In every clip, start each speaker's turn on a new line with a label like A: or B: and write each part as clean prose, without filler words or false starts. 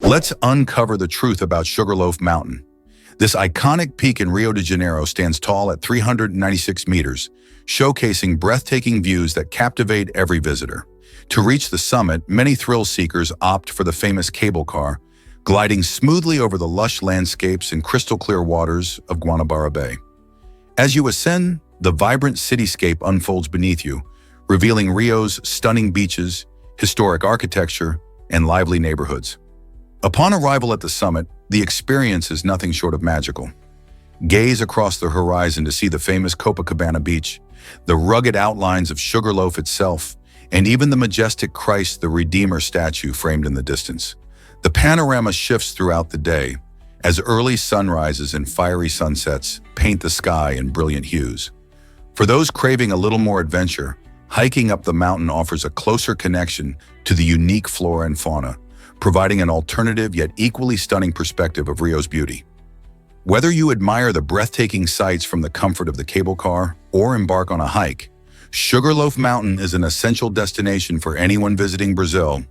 A: Let's uncover the truth about Sugarloaf Mountain. This iconic peak in Rio de Janeiro stands tall at 396 meters, showcasing breathtaking views that captivate every visitor. To reach the summit, many thrill seekers opt for the famous cable car, gliding smoothly over the lush landscapes and crystal-clear waters of Guanabara Bay. As you ascend, the vibrant cityscape unfolds beneath you, revealing Rio's stunning beaches, historic architecture, and lively neighborhoods. Upon arrival at the summit, the experience is nothing short of magical. Gaze across the horizon to see the famous Copacabana beach, the rugged outlines of Sugarloaf itself, and even the majestic Christ the Redeemer statue framed in the distance. The panorama shifts throughout the day, as early sunrises and fiery sunsets paint the sky in brilliant hues. For those craving a little more adventure, hiking up the mountain offers a closer connection to the unique flora and fauna, providing an alternative yet equally stunning perspective of Rio's beauty. Whether you admire the breathtaking sights from the comfort of the cable car or embark on a hike, Sugarloaf Mountain is an essential destination for anyone visiting Brazil.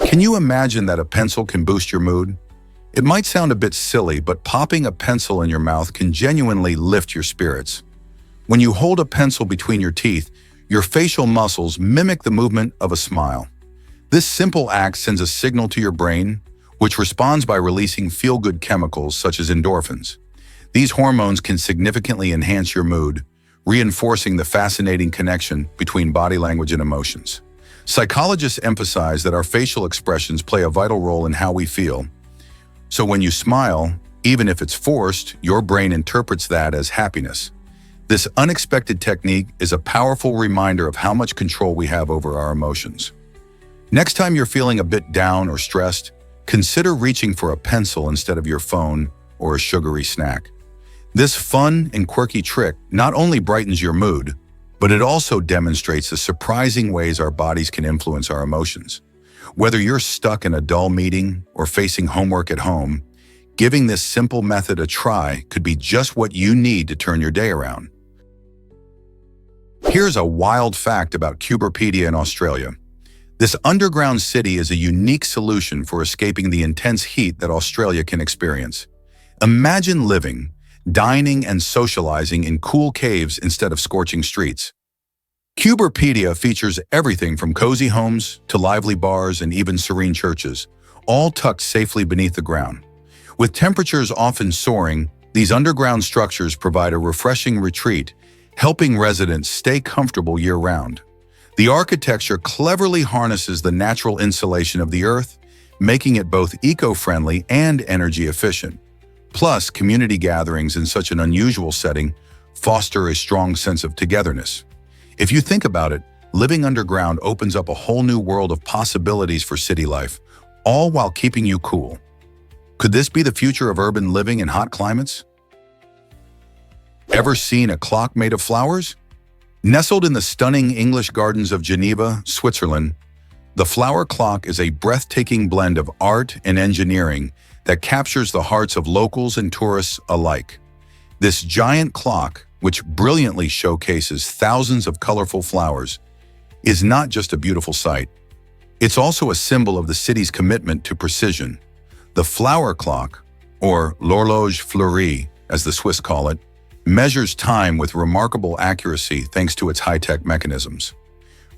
A: Can you imagine that a pencil can boost your mood? It might sound a bit silly, but popping a pencil in your mouth can genuinely lift your spirits. When you hold a pencil between your teeth, your facial muscles mimic the movement of a smile. This simple act sends a signal to your brain, which responds by releasing feel-good chemicals such as endorphins. These hormones can significantly enhance your mood, reinforcing the fascinating connection between body language and emotions. Psychologists emphasize that our facial expressions play a vital role in how we feel. So when you smile, even if it's forced, your brain interprets that as happiness. This unexpected technique is a powerful reminder of how much control we have over our emotions. Next time you're feeling a bit down or stressed, consider reaching for a pencil instead of your phone or a sugary snack. This fun and quirky trick not only brightens your mood, but it also demonstrates the surprising ways our bodies can influence our emotions. Whether you're stuck in a dull meeting or facing homework at home, giving this simple method a try could be just what you need to turn your day around. Here's a wild fact about Cuberpedia in Australia. This underground city is a unique solution for escaping the intense heat that Australia can experience. Imagine living, dining, and socializing in cool caves instead of scorching streets. Cuberpedia features everything from cozy homes to lively bars and even serene churches, all tucked safely beneath the ground. With temperatures often soaring, these underground structures provide a refreshing retreat, helping residents stay comfortable year-round. The architecture cleverly harnesses the natural insulation of the earth, making it both eco-friendly and energy efficient. Plus, community gatherings in such an unusual setting foster a strong sense of togetherness. If you think about it, living underground opens up a whole new world of possibilities for city life, all while keeping you cool. Could this be the future of urban living in hot climates? Ever seen a clock made of flowers? Nestled in the stunning English gardens of Geneva, Switzerland, the flower clock is a breathtaking blend of art and engineering that captures the hearts of locals and tourists alike. This giant clock, which brilliantly showcases thousands of colorful flowers, is not just a beautiful sight. It's also a symbol of the city's commitment to precision. The flower clock, or l'horloge fleurie, as the Swiss call it, measures time with remarkable accuracy thanks to its high-tech mechanisms.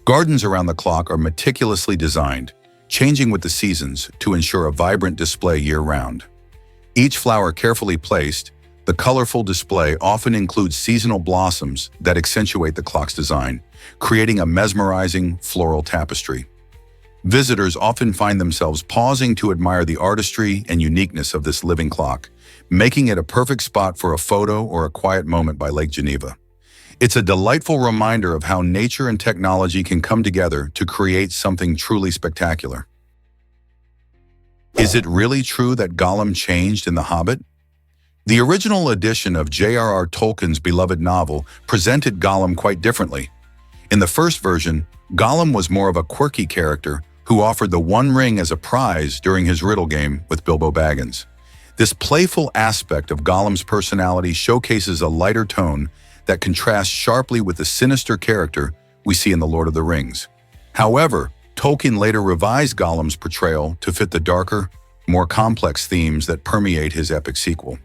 A: Gardens around the clock are meticulously designed, changing with the seasons to ensure a vibrant display year-round. Each flower carefully placed, the colorful display often includes seasonal blossoms that accentuate the clock's design, creating a mesmerizing floral tapestry. Visitors often find themselves pausing to admire the artistry and uniqueness of this living clock, making it a perfect spot for a photo or a quiet moment by Lake Geneva. It's a delightful reminder of how nature and technology can come together to create something truly spectacular. Is it really true that Gollum changed in The Hobbit? The original edition of J.R.R. Tolkien's beloved novel presented Gollum quite differently. In the first version, Gollum was more of a quirky character who offered the One Ring as a prize during his riddle game with Bilbo Baggins. This playful aspect of Gollum's personality showcases a lighter tone that contrasts sharply with the sinister character we see in The Lord of the Rings. However, Tolkien later revised Gollum's portrayal to fit the darker, more complex themes that permeate his epic sequel.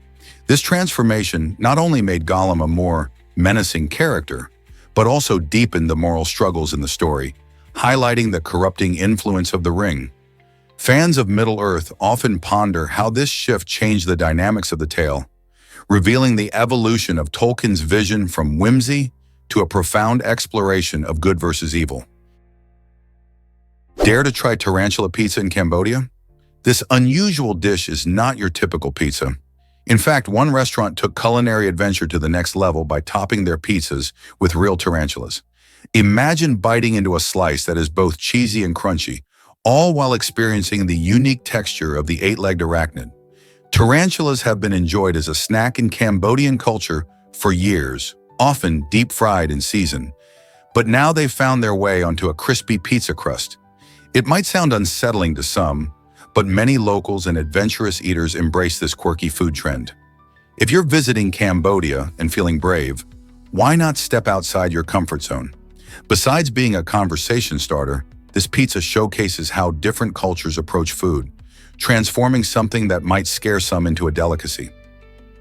A: This transformation not only made Gollum a more menacing character, but also deepened the moral struggles in the story, highlighting the corrupting influence of the ring. Fans of Middle-earth often ponder how this shift changed the dynamics of the tale, revealing the evolution of Tolkien's vision from whimsy to a profound exploration of good versus evil. Dare to try tarantula pizza in Cambodia? This unusual dish is not your typical pizza. In fact, one restaurant took culinary adventure to the next level by topping their pizzas with real tarantulas. Imagine biting into a slice that is both cheesy and crunchy, all while experiencing the unique texture of the eight-legged arachnid. Tarantulas have been enjoyed as a snack in Cambodian culture for years, often deep-fried in season. But now they've found their way onto a crispy pizza crust. It might sound unsettling to some, but many locals and adventurous eaters embrace this quirky food trend. If you're visiting Cambodia and feeling brave, why not step outside your comfort zone? Besides being a conversation starter, this pizza showcases how different cultures approach food, transforming something that might scare some into a delicacy.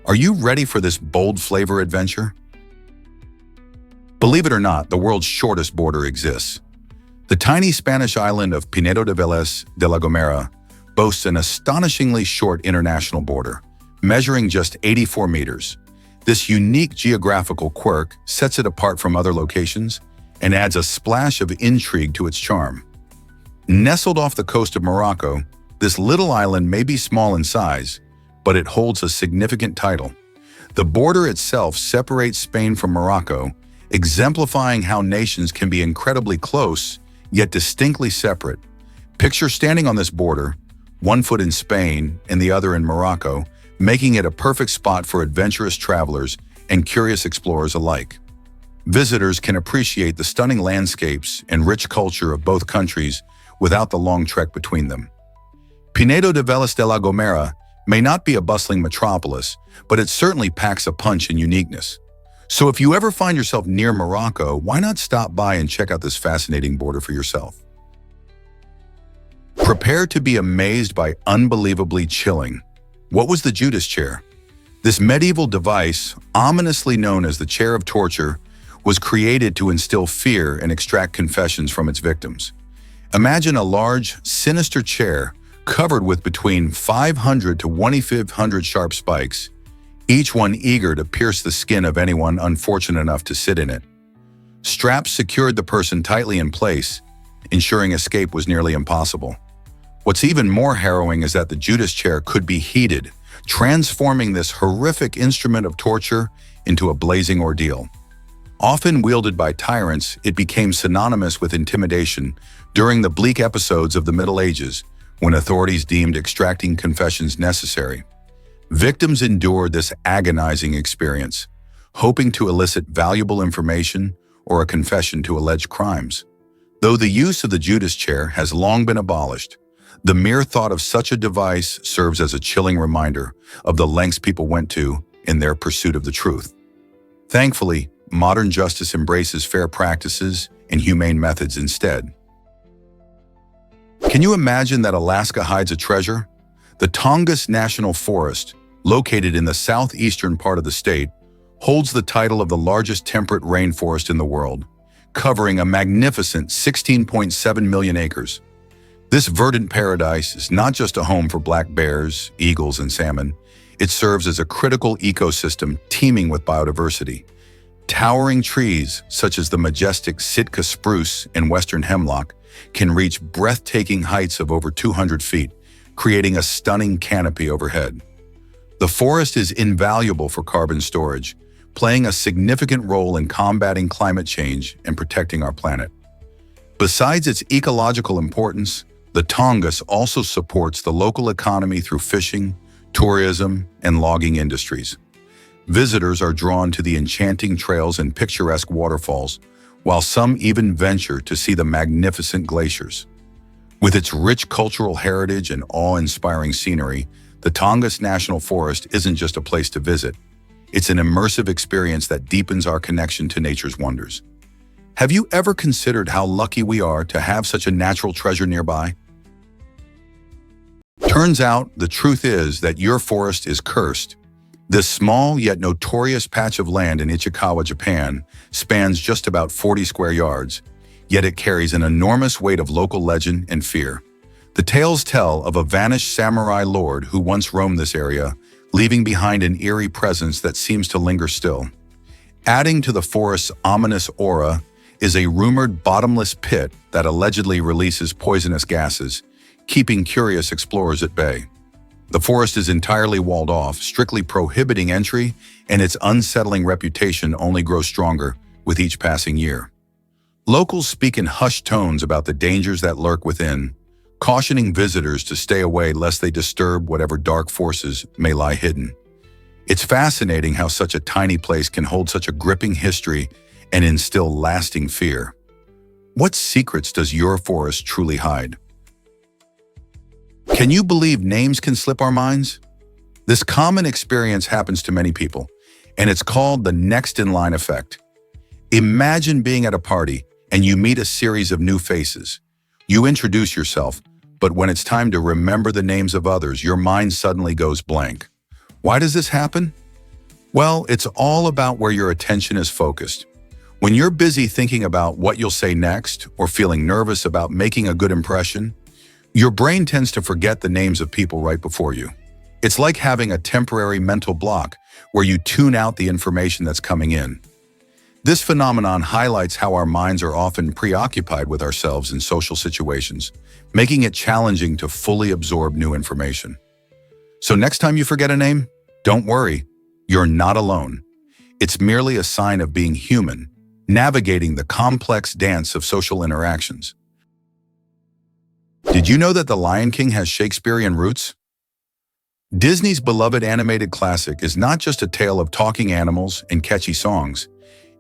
A: Are you ready for this bold flavor adventure? Believe it or not, the world's shortest border exists. The tiny Spanish island of Pinedo de Vélez de la Gomera boasts an astonishingly short international border, measuring just 84 meters. This unique geographical quirk sets it apart from other locations and adds a splash of intrigue to its charm. Nestled off the coast of Morocco, this little island may be small in size, but it holds a significant title. The border itself separates Spain from Morocco, exemplifying how nations can be incredibly close, yet distinctly separate. Picture standing on this border, one foot in Spain and the other in Morocco, making it a perfect spot for adventurous travelers and curious explorers alike. Visitors can appreciate the stunning landscapes and rich culture of both countries without the long trek between them. Pinedo de Vélez de la Gomera may not be a bustling metropolis, but it certainly packs a punch and uniqueness. So if you ever find yourself near Morocco, why not stop by and check out this fascinating border for yourself? Prepare to be amazed by unbelievably chilling. What was the Judas chair? This medieval device, ominously known as the chair of torture, was created to instill fear and extract confessions from its victims. Imagine a large, sinister chair covered with between 500 to 2,500 sharp spikes, each one eager to pierce the skin of anyone unfortunate enough to sit in it. Straps secured the person tightly in place, ensuring escape was nearly impossible. What's even more harrowing is that the Judas chair could be heated, transforming this horrific instrument of torture into a blazing ordeal. Often wielded by tyrants, it became synonymous with intimidation during the bleak episodes of the Middle Ages, when authorities deemed extracting confessions necessary. Victims endured this agonizing experience, hoping to elicit valuable information or a confession to alleged crimes. Though the use of the Judas chair has long been abolished, the mere thought of such a device serves as a chilling reminder of the lengths people went to in their pursuit of the truth. Thankfully, modern justice embraces fair practices and humane methods instead. Can you imagine that Alaska hides a treasure? The Tongass National Forest, located in the southeastern part of the state, holds the title of the largest temperate rainforest in the world, covering a magnificent 16.7 million acres. This verdant paradise is not just a home for black bears, eagles, and salmon. It serves as a critical ecosystem teeming with biodiversity. Towering trees, such as the majestic Sitka spruce and western hemlock, can reach breathtaking heights of over 200 feet, creating a stunning canopy overhead. The forest is invaluable for carbon storage, playing a significant role in combating climate change and protecting our planet. Besides its ecological importance, the Tongass also supports the local economy through fishing, tourism, and logging industries. Visitors are drawn to the enchanting trails and picturesque waterfalls, while some even venture to see the magnificent glaciers. With its rich cultural heritage and awe-inspiring scenery, the Tongass National Forest isn't just a place to visit. It's an immersive experience that deepens our connection to nature's wonders. Have you ever considered how lucky we are to have such a natural treasure nearby? Turns out, the truth is that your forest is cursed. This small yet notorious patch of land in Ichikawa, Japan, spans just about 40 square yards, yet it carries an enormous weight of local legend and fear. The tales tell of a vanished samurai lord who once roamed this area, leaving behind an eerie presence that seems to linger still. Adding to the forest's ominous aura is a rumored bottomless pit that allegedly releases poisonous gases, keeping curious explorers at bay. The forest is entirely walled off, strictly prohibiting entry, and its unsettling reputation only grows stronger with each passing year. Locals speak in hushed tones about the dangers that lurk within, cautioning visitors to stay away lest they disturb whatever dark forces may lie hidden. It's fascinating how such a tiny place can hold such a gripping history and instill lasting fear. What secrets does your forest truly hide? Can you believe names can slip our minds? This common experience happens to many people, and it's called the next-in-line effect. Imagine being at a party and you meet a series of new faces. You introduce yourself, but when it's time to remember the names of others, your mind suddenly goes blank. Why does this happen? Well, it's all about where your attention is focused. When you're busy thinking about what you'll say next or feeling nervous about making a good impression, your brain tends to forget the names of people right before you. It's like having a temporary mental block where you tune out the information that's coming in. This phenomenon highlights how our minds are often preoccupied with ourselves in social situations, making it challenging to fully absorb new information. So next time you forget a name, don't worry, you're not alone. It's merely a sign of being human, navigating the complex dance of social interactions. Did you know that The Lion King has Shakespearean roots? Disney's beloved animated classic is not just a tale of talking animals and catchy songs.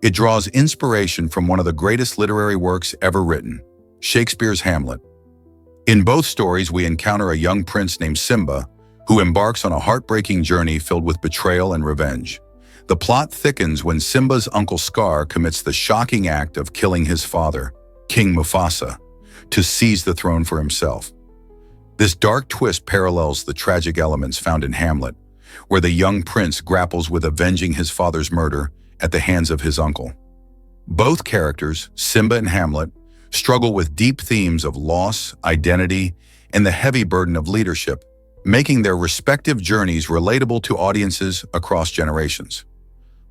A: It draws inspiration from one of the greatest literary works ever written, Shakespeare's Hamlet. In both stories, we encounter a young prince named Simba, who embarks on a heartbreaking journey filled with betrayal and revenge. The plot thickens when Simba's uncle Scar commits the shocking act of killing his father, King Mufasa, to seize the throne for himself. This dark twist parallels the tragic elements found in Hamlet, where the young prince grapples with avenging his father's murder at the hands of his uncle. Both characters, Simba and Hamlet, struggle with deep themes of loss, identity, and the heavy burden of leadership, making their respective journeys relatable to audiences across generations.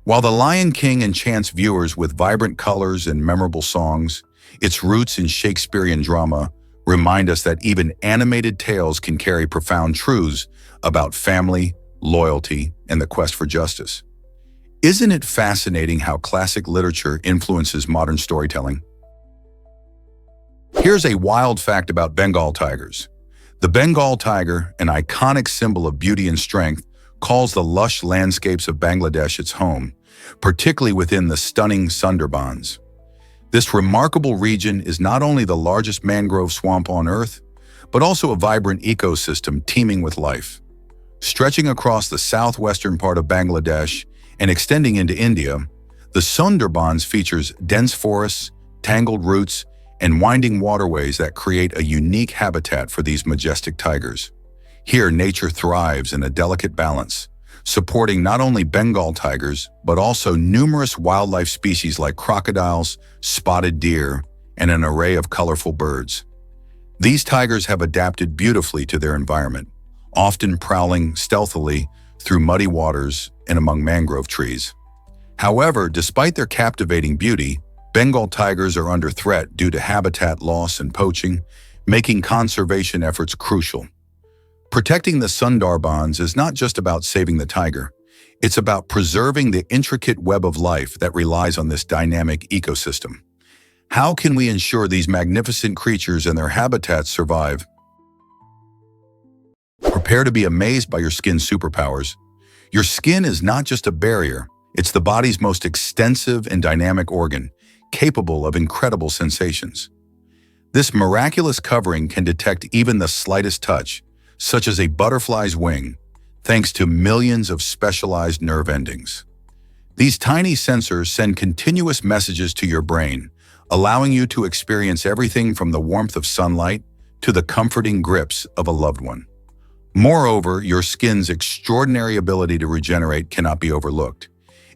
A: While The Lion King enchants viewers with vibrant colors and memorable songs, its roots in Shakespearean drama remind us that even animated tales can carry profound truths about family, loyalty, and the quest for justice. Isn't it fascinating how classic literature influences modern storytelling? Here's a wild fact about Bengal tigers. The Bengal tiger, an iconic symbol of beauty and strength, calls the lush landscapes of Bangladesh its home, particularly within the stunning Sundarbans. This remarkable region is not only the largest mangrove swamp on Earth, but also a vibrant ecosystem teeming with life. Stretching across the southwestern part of Bangladesh and extending into India, the Sundarbans features dense forests, tangled roots, and winding waterways that create a unique habitat for these majestic tigers. Here, nature thrives in a delicate balance, supporting not only Bengal tigers, but also numerous wildlife species like crocodiles, spotted deer, and an array of colorful birds. These tigers have adapted beautifully to their environment, often prowling stealthily through muddy waters and among mangrove trees. However, despite their captivating beauty, Bengal tigers are under threat due to habitat loss and poaching, making conservation efforts crucial. Protecting the Sundarbans is not just about saving the tiger. It's about preserving the intricate web of life that relies on this dynamic ecosystem. How can we ensure these magnificent creatures and their habitats survive? Prepare to be amazed by your skin's superpowers. Your skin is not just a barrier, it's the body's most extensive and dynamic organ, capable of incredible sensations. This miraculous covering can detect even the slightest touch, such as a butterfly's wing, thanks to millions of specialized nerve endings. These tiny sensors send continuous messages to your brain, allowing you to experience everything from the warmth of sunlight to the comforting grips of a loved one. Moreover, your skin's extraordinary ability to regenerate cannot be overlooked.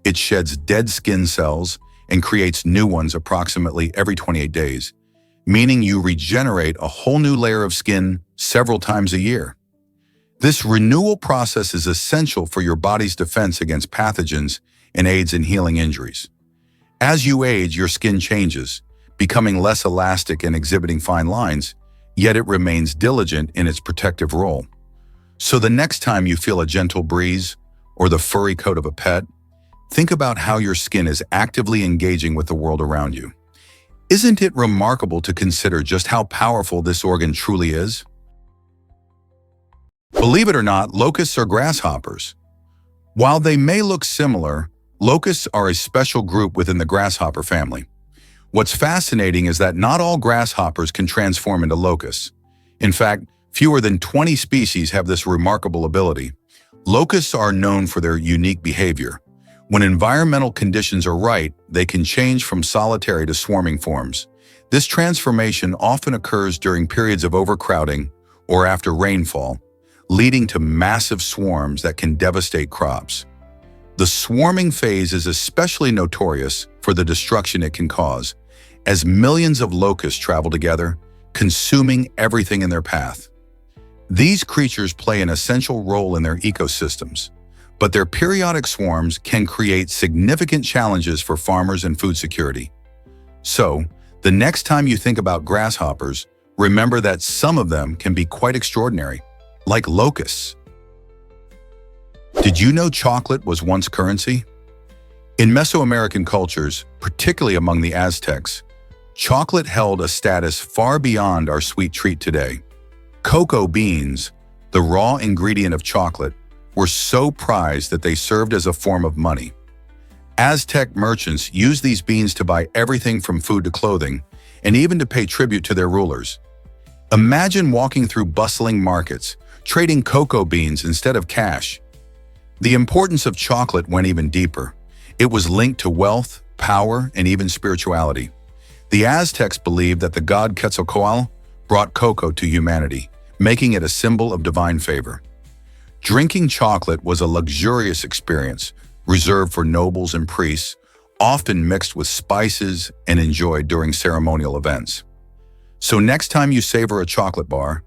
A: It sheds dead skin cells and creates new ones approximately every 28 days, meaning you regenerate a whole new layer of skin several times a year. This renewal process is essential for your body's defense against pathogens and aids in healing injuries. As you age, your skin changes, becoming less elastic and exhibiting fine lines, yet it remains diligent in its protective role. So the next time you feel a gentle breeze or the furry coat of a pet, think about how your skin is actively engaging with the world around you. Isn't it remarkable to consider just how powerful this organ truly is? Believe it or not, locusts are grasshoppers. While they may look similar, locusts are a special group within the grasshopper family. What's fascinating is that not all grasshoppers can transform into locusts. In fact, fewer than 20 species have this remarkable ability. Locusts are known for their unique behavior. When environmental conditions are right, they can change from solitary to swarming forms. This transformation often occurs during periods of overcrowding or after rainfall, leading to massive swarms that can devastate crops. The swarming phase is especially notorious for the destruction it can cause, as millions of locusts travel together, consuming everything in their path. These creatures play an essential role in their ecosystems, but their periodic swarms can create significant challenges for farmers and food security. So, the next time you think about grasshoppers, remember that some of them can be quite extraordinary, like locusts. Did you know chocolate was once currency? In Mesoamerican cultures, particularly among the Aztecs, chocolate held a status far beyond our sweet treat today. Cocoa beans, the raw ingredient of chocolate, were so prized that they served as a form of money. Aztec merchants used these beans to buy everything from food to clothing, and even to pay tribute to their rulers. Imagine walking through bustling markets, trading cocoa beans instead of cash. The importance of chocolate went even deeper. It was linked to wealth, power, and even spirituality. The Aztecs believed that the god Quetzalcoatl brought cocoa to humanity, making it a symbol of divine favor. Drinking chocolate was a luxurious experience, reserved for nobles and priests, often mixed with spices and enjoyed during ceremonial events. So next time you savor a chocolate bar,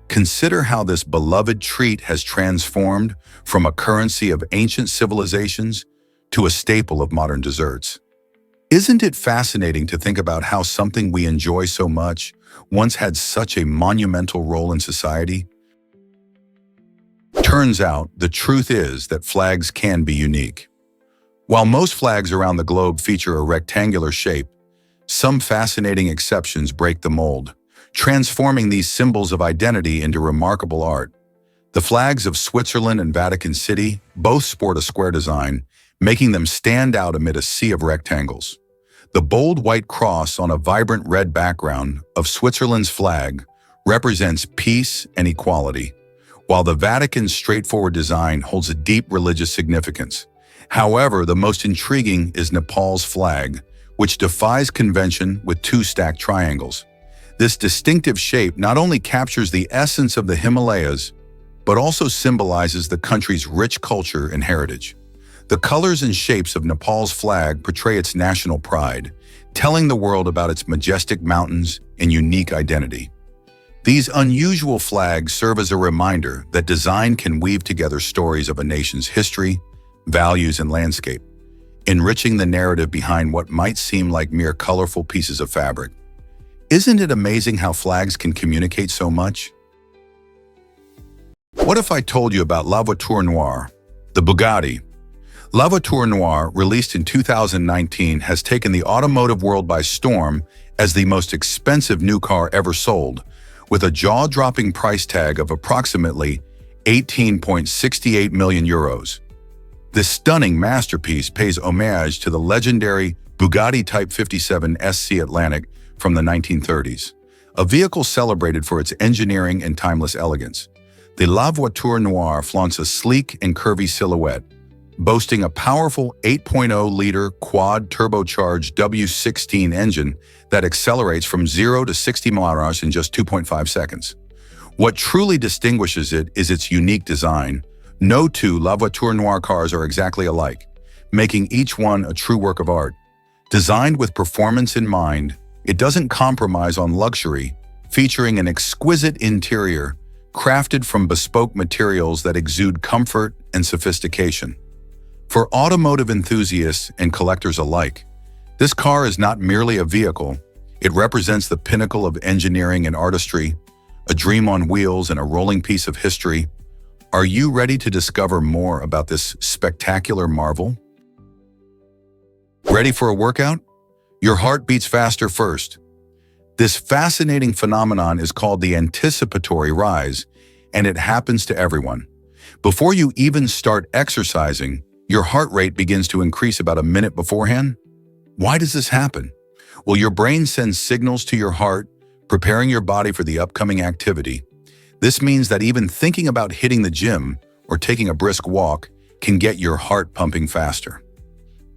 A: consider how this beloved treat has transformed from a currency of ancient civilizations to a staple of modern desserts. Isn't it fascinating to think about how something we enjoy so much once had such a monumental role in society? Turns out, the truth is that flags can be unique. While most flags around the globe feature a rectangular shape, some fascinating exceptions break the mold, transforming these symbols of identity into remarkable art. The flags of Switzerland and Vatican City both sport a square design, making them stand out amid a sea of rectangles. The bold white cross on a vibrant red background of Switzerland's flag represents peace and equality, while the Vatican's straightforward design holds a deep religious significance. However, the most intriguing is Nepal's flag, which defies convention with two stacked triangles. This distinctive shape not only captures the essence of the Himalayas, but also symbolizes the country's rich culture and heritage. The colors and shapes of Nepal's flag portray its national pride, telling the world about its majestic mountains and unique identity. These unusual flags serve as a reminder that design can weave together stories of a nation's history, values, and landscape, enriching the narrative behind what might seem like mere colorful pieces of fabric. Isn't it amazing how flags can communicate so much? What if I told you about La Voiture Noire, the Bugatti? La Voiture Noire, released in 2019, has taken the automotive world by storm as the most expensive new car ever sold, with a jaw-dropping price tag of approximately 18.68 million euros. This stunning masterpiece pays homage to the legendary Bugatti Type 57 SC Atlantic from the 1930s, a vehicle celebrated for its engineering and timeless elegance. The La Voiture Noire flaunts a sleek and curvy silhouette, boasting a powerful 8.0-liter quad turbocharged W16 engine that accelerates from 0 to 60 mph in just 2.5 seconds. What truly distinguishes it is its unique design. No two La Voiture Noire cars are exactly alike, making each one a true work of art. Designed with performance in mind, it doesn't compromise on luxury, featuring an exquisite interior crafted from bespoke materials that exude comfort and sophistication. For automotive enthusiasts and collectors alike, this car is not merely a vehicle. It represents the pinnacle of engineering and artistry, a dream on wheels and a rolling piece of history. Are you ready to discover more about this spectacular marvel? Ready for a workout? Your heart beats faster first. This fascinating phenomenon is called the anticipatory rise, and it happens to everyone. Before you even start exercising, your heart rate begins to increase about a minute beforehand. Why does this happen? Well, your brain sends signals to your heart, preparing your body for the upcoming activity. This means that even thinking about hitting the gym or taking a brisk walk can get your heart pumping faster.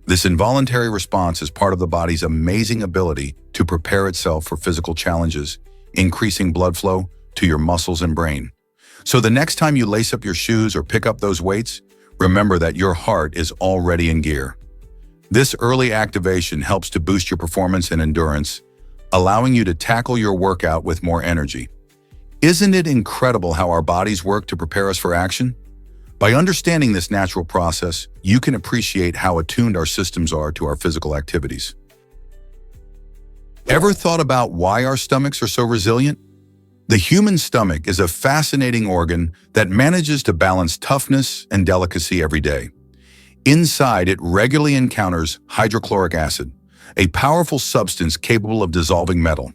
A: This involuntary response is part of the body's amazing ability to prepare itself for physical challenges, increasing blood flow to your muscles and brain. So the next time you lace up your shoes or pick up those weights, remember that your heart is already in gear. This early activation helps to boost your performance and endurance, allowing you to tackle your workout with more energy. Isn't it incredible how our bodies work to prepare us for action? By understanding this natural process, you can appreciate how attuned our systems are to our physical activities. Ever thought about why our stomachs are so resilient? The human stomach is a fascinating organ that manages to balance toughness and delicacy every day. Inside, it regularly encounters hydrochloric acid, a powerful substance capable of dissolving metal.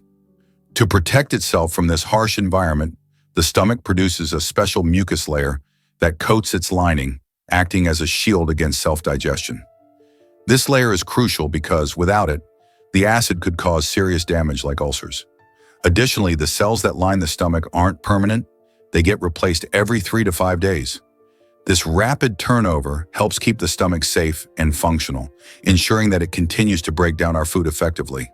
A: To protect itself from this harsh environment, the stomach produces a special mucus layer that coats its lining, acting as a shield against self-digestion. This layer is crucial because, without it, the acid could cause serious damage like ulcers. Additionally, the cells that line the stomach aren't permanent. They get replaced every 3 to 5 days. This rapid turnover helps keep the stomach safe and functional, ensuring that it continues to break down our food effectively.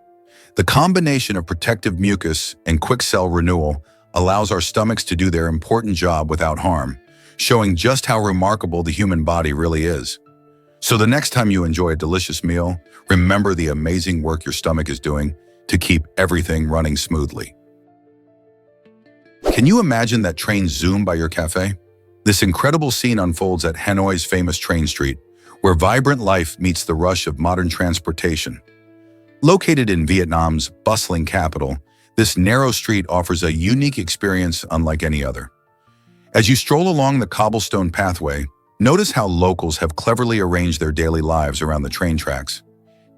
A: The combination of protective mucus and quick cell renewal allows our stomachs to do their important job without harm, showing just how remarkable the human body really is. So the next time you enjoy a delicious meal, remember the amazing work your stomach is doing to keep everything running smoothly. Can you imagine that trains zoom by your cafe? This incredible scene unfolds at Hanoi's famous train street, where vibrant life meets the rush of modern transportation. Located in Vietnam's bustling capital, this narrow street offers a unique experience unlike any other. As you stroll along the cobblestone pathway, notice how locals have cleverly arranged their daily lives around the train tracks.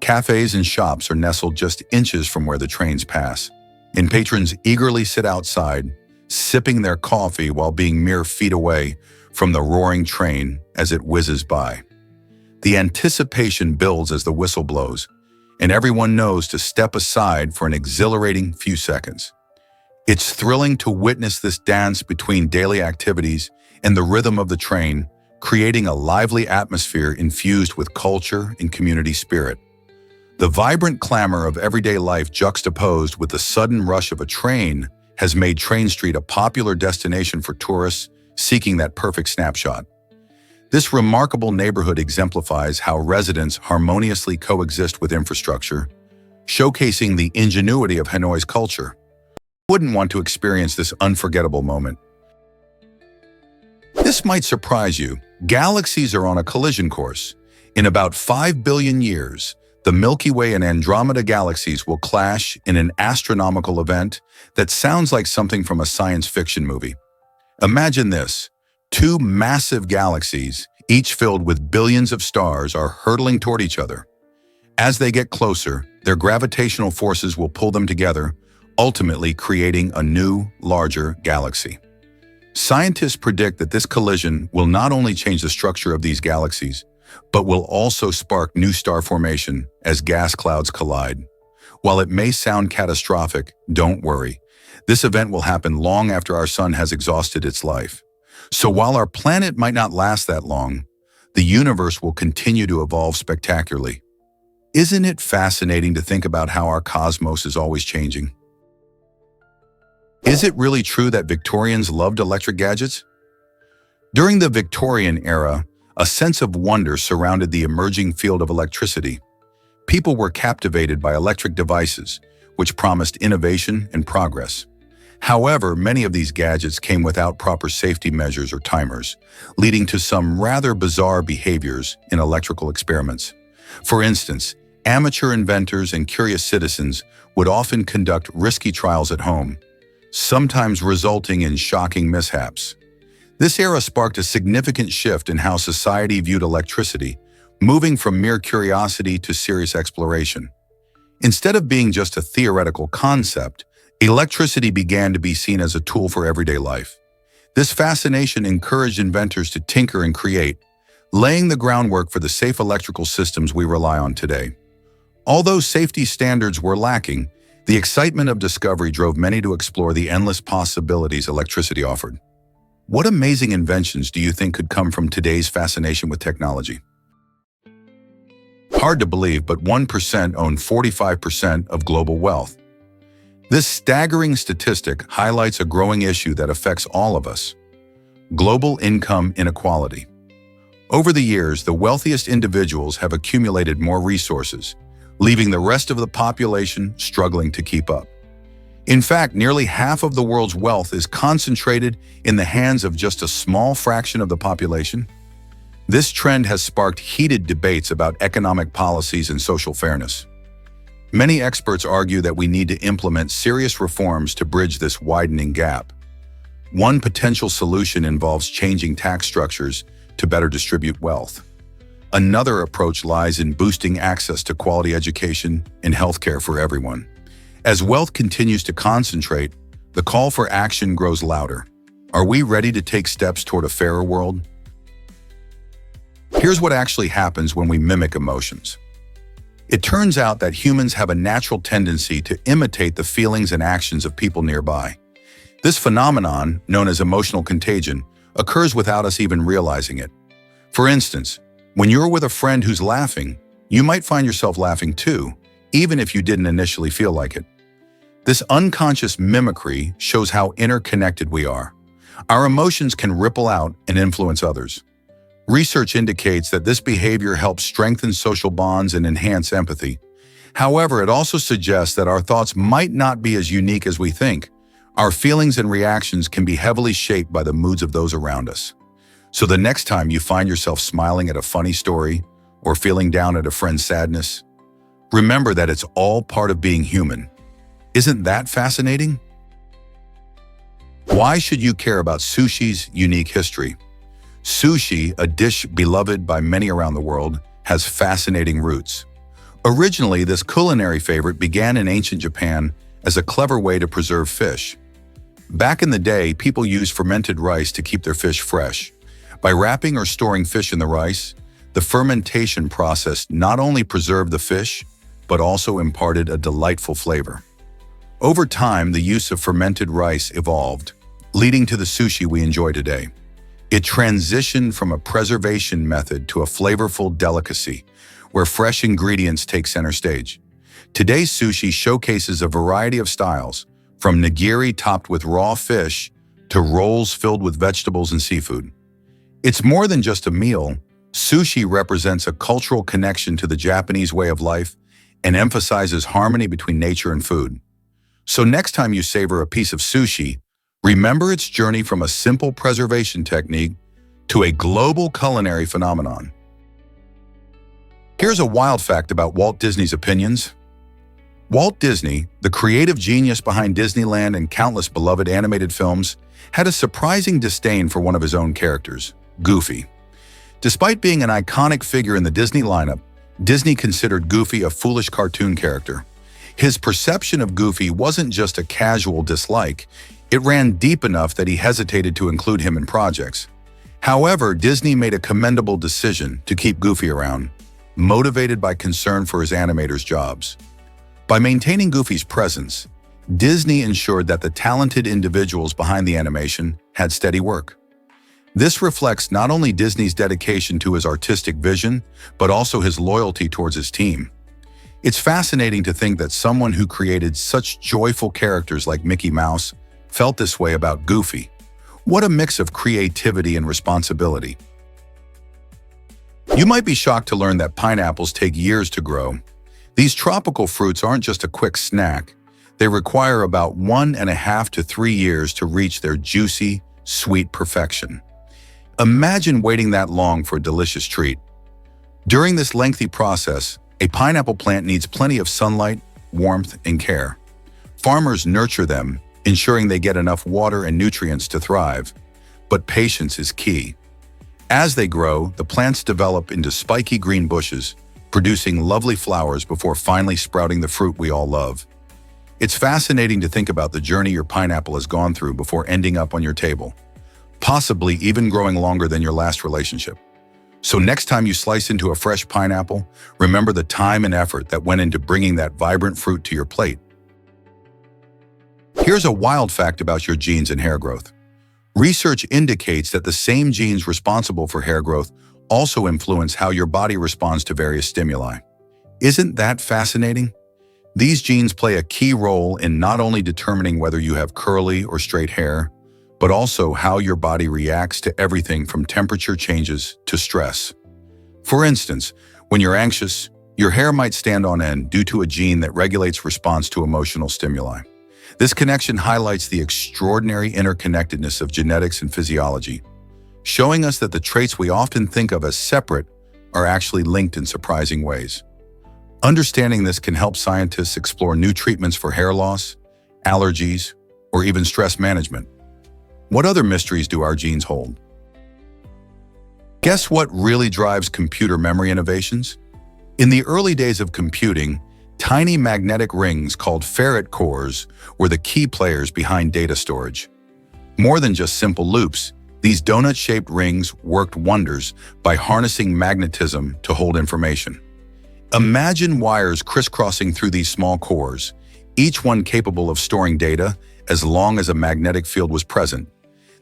A: Cafes and shops are nestled just inches from where the trains pass, and patrons eagerly sit outside, sipping their coffee while being mere feet away from the roaring train as it whizzes by. The anticipation builds as the whistle blows, and everyone knows to step aside for an exhilarating few seconds. It's thrilling to witness this dance between daily activities and the rhythm of the train, creating a lively atmosphere infused with culture and community spirit. The vibrant clamor of everyday life juxtaposed with the sudden rush of a train has made Train Street a popular destination for tourists seeking that perfect snapshot. This remarkable neighborhood exemplifies how residents harmoniously coexist with infrastructure, showcasing the ingenuity of Hanoi's culture. Who wouldn't want to experience this unforgettable moment? This might surprise you. Galaxies are on a collision course. In about 5 billion years, the Milky Way and Andromeda galaxies will clash in an astronomical event that sounds like something from a science fiction movie. Imagine this. 2 massive galaxies, each filled with billions of stars, are hurtling toward each other. As they get closer, their gravitational forces will pull them together, ultimately creating a new, larger galaxy. Scientists predict that this collision will not only change the structure of these galaxies, but will also spark new star formation as gas clouds collide. While it may sound catastrophic, don't worry. This event will happen long after our sun has exhausted its life. So while our planet might not last that long, the universe will continue to evolve spectacularly. Isn't it fascinating to think about how our cosmos is always changing? Is it really true that Victorians loved electric gadgets? During the Victorian era, a sense of wonder surrounded the emerging field of electricity. People were captivated by electric devices, which promised innovation and progress. However, many of these gadgets came without proper safety measures or timers, leading to some rather bizarre behaviors in electrical experiments. For instance, amateur inventors and curious citizens would often conduct risky trials at home, sometimes resulting in shocking mishaps. This era sparked a significant shift in how society viewed electricity, moving from mere curiosity to serious exploration. Instead of being just a theoretical concept, electricity began to be seen as a tool for everyday life. This fascination encouraged inventors to tinker and create, laying the groundwork for the safe electrical systems we rely on today. Although safety standards were lacking, the excitement of discovery drove many to explore the endless possibilities electricity offered. What amazing inventions do you think could come from today's fascination with technology? Hard to believe, but 1% own 45% of global wealth. This staggering statistic highlights a growing issue that affects all of us: global income inequality. Over the years, the wealthiest individuals have accumulated more resources, leaving the rest of the population struggling to keep up. In fact, nearly half of the world's wealth is concentrated in the hands of just a small fraction of the population. This trend has sparked heated debates about economic policies and social fairness. Many experts argue that we need to implement serious reforms to bridge this widening gap. One potential solution involves changing tax structures to better distribute wealth. Another approach lies in boosting access to quality education and healthcare for everyone. As wealth continues to concentrate, the call for action grows louder. Are we ready to take steps toward a fairer world? Here's what actually happens when we mimic emotions. It turns out that humans have a natural tendency to imitate the feelings and actions of people nearby. This phenomenon, known as emotional contagion, occurs without us even realizing it. For instance, when you're with a friend who's laughing, you might find yourself laughing too, even if you didn't initially feel like it. This unconscious mimicry shows how interconnected we are. Our emotions can ripple out and influence others. Research indicates that this behavior helps strengthen social bonds and enhance empathy. However, it also suggests that our thoughts might not be as unique as we think. Our feelings and reactions can be heavily shaped by the moods of those around us. So the next time you find yourself smiling at a funny story or feeling down at a friend's sadness, remember that it's all part of being human. Isn't that fascinating? Why should you care about sushi's unique history? Sushi, a dish beloved by many around the world, has fascinating roots. Originally, this culinary favorite began in ancient Japan as a clever way to preserve fish. Back in the day, people used fermented rice to keep their fish fresh. By wrapping or storing fish in the rice, the fermentation process not only preserved the fish, but also imparted a delightful flavor. Over time, the use of fermented rice evolved, leading to the sushi we enjoy today. It transitioned from a preservation method to a flavorful delicacy, where fresh ingredients take center stage. Today's sushi showcases a variety of styles, from nigiri topped with raw fish to rolls filled with vegetables and seafood. It's more than just a meal. Sushi represents a cultural connection to the Japanese way of life and emphasizes harmony between nature and food. So next time you savor a piece of sushi, remember its journey from a simple preservation technique to a global culinary phenomenon. Here's a wild fact about Walt Disney's opinions. Walt Disney, the creative genius behind Disneyland and countless beloved animated films, had a surprising disdain for one of his own characters, Goofy. Despite being an iconic figure in the Disney lineup, Disney considered Goofy a foolish cartoon character. His perception of Goofy wasn't just a casual dislike, it ran deep enough that he hesitated to include him in projects. However, Disney made a commendable decision to keep Goofy around, motivated by concern for his animators' jobs. By maintaining Goofy's presence, Disney ensured that the talented individuals behind the animation had steady work. This reflects not only Disney's dedication to his artistic vision, but also his loyalty towards his team. It's fascinating to think that someone who created such joyful characters like Mickey Mouse felt this way about Goofy. What a mix of creativity and responsibility. You might be shocked to learn that pineapples take years to grow. These tropical fruits aren't just a quick snack. They require about 1.5 to 3 years to reach their juicy, sweet perfection. Imagine waiting that long for a delicious treat. During this lengthy process, a pineapple plant needs plenty of sunlight, warmth, and care. Farmers nurture them, ensuring they get enough water and nutrients to thrive. But patience is key. As they grow, the plants develop into spiky green bushes, producing lovely flowers before finally sprouting the fruit we all love. It's fascinating to think about the journey your pineapple has gone through before ending up on your table, possibly even growing longer than your last relationship. So next time you slice into a fresh pineapple, remember the time and effort that went into bringing that vibrant fruit to your plate. Here's a wild fact about your genes and hair growth. Research indicates that the same genes responsible for hair growth also influence how your body responds to various stimuli. Isn't that fascinating? These genes play a key role in not only determining whether you have curly or straight hair, but also how your body reacts to everything from temperature changes to stress. For instance, when you're anxious, your hair might stand on end due to a gene that regulates response to emotional stimuli. This connection highlights the extraordinary interconnectedness of genetics and physiology, showing us that the traits we often think of as separate are actually linked in surprising ways. Understanding this can help scientists explore new treatments for hair loss, allergies, or even stress management. What other mysteries do our genes hold? Guess what really drives computer memory innovations? In the early days of computing, tiny magnetic rings called ferrite cores were the key players behind data storage. More than just simple loops, these donut-shaped rings worked wonders by harnessing magnetism to hold information. Imagine wires crisscrossing through these small cores, each one capable of storing data as long as a magnetic field was present.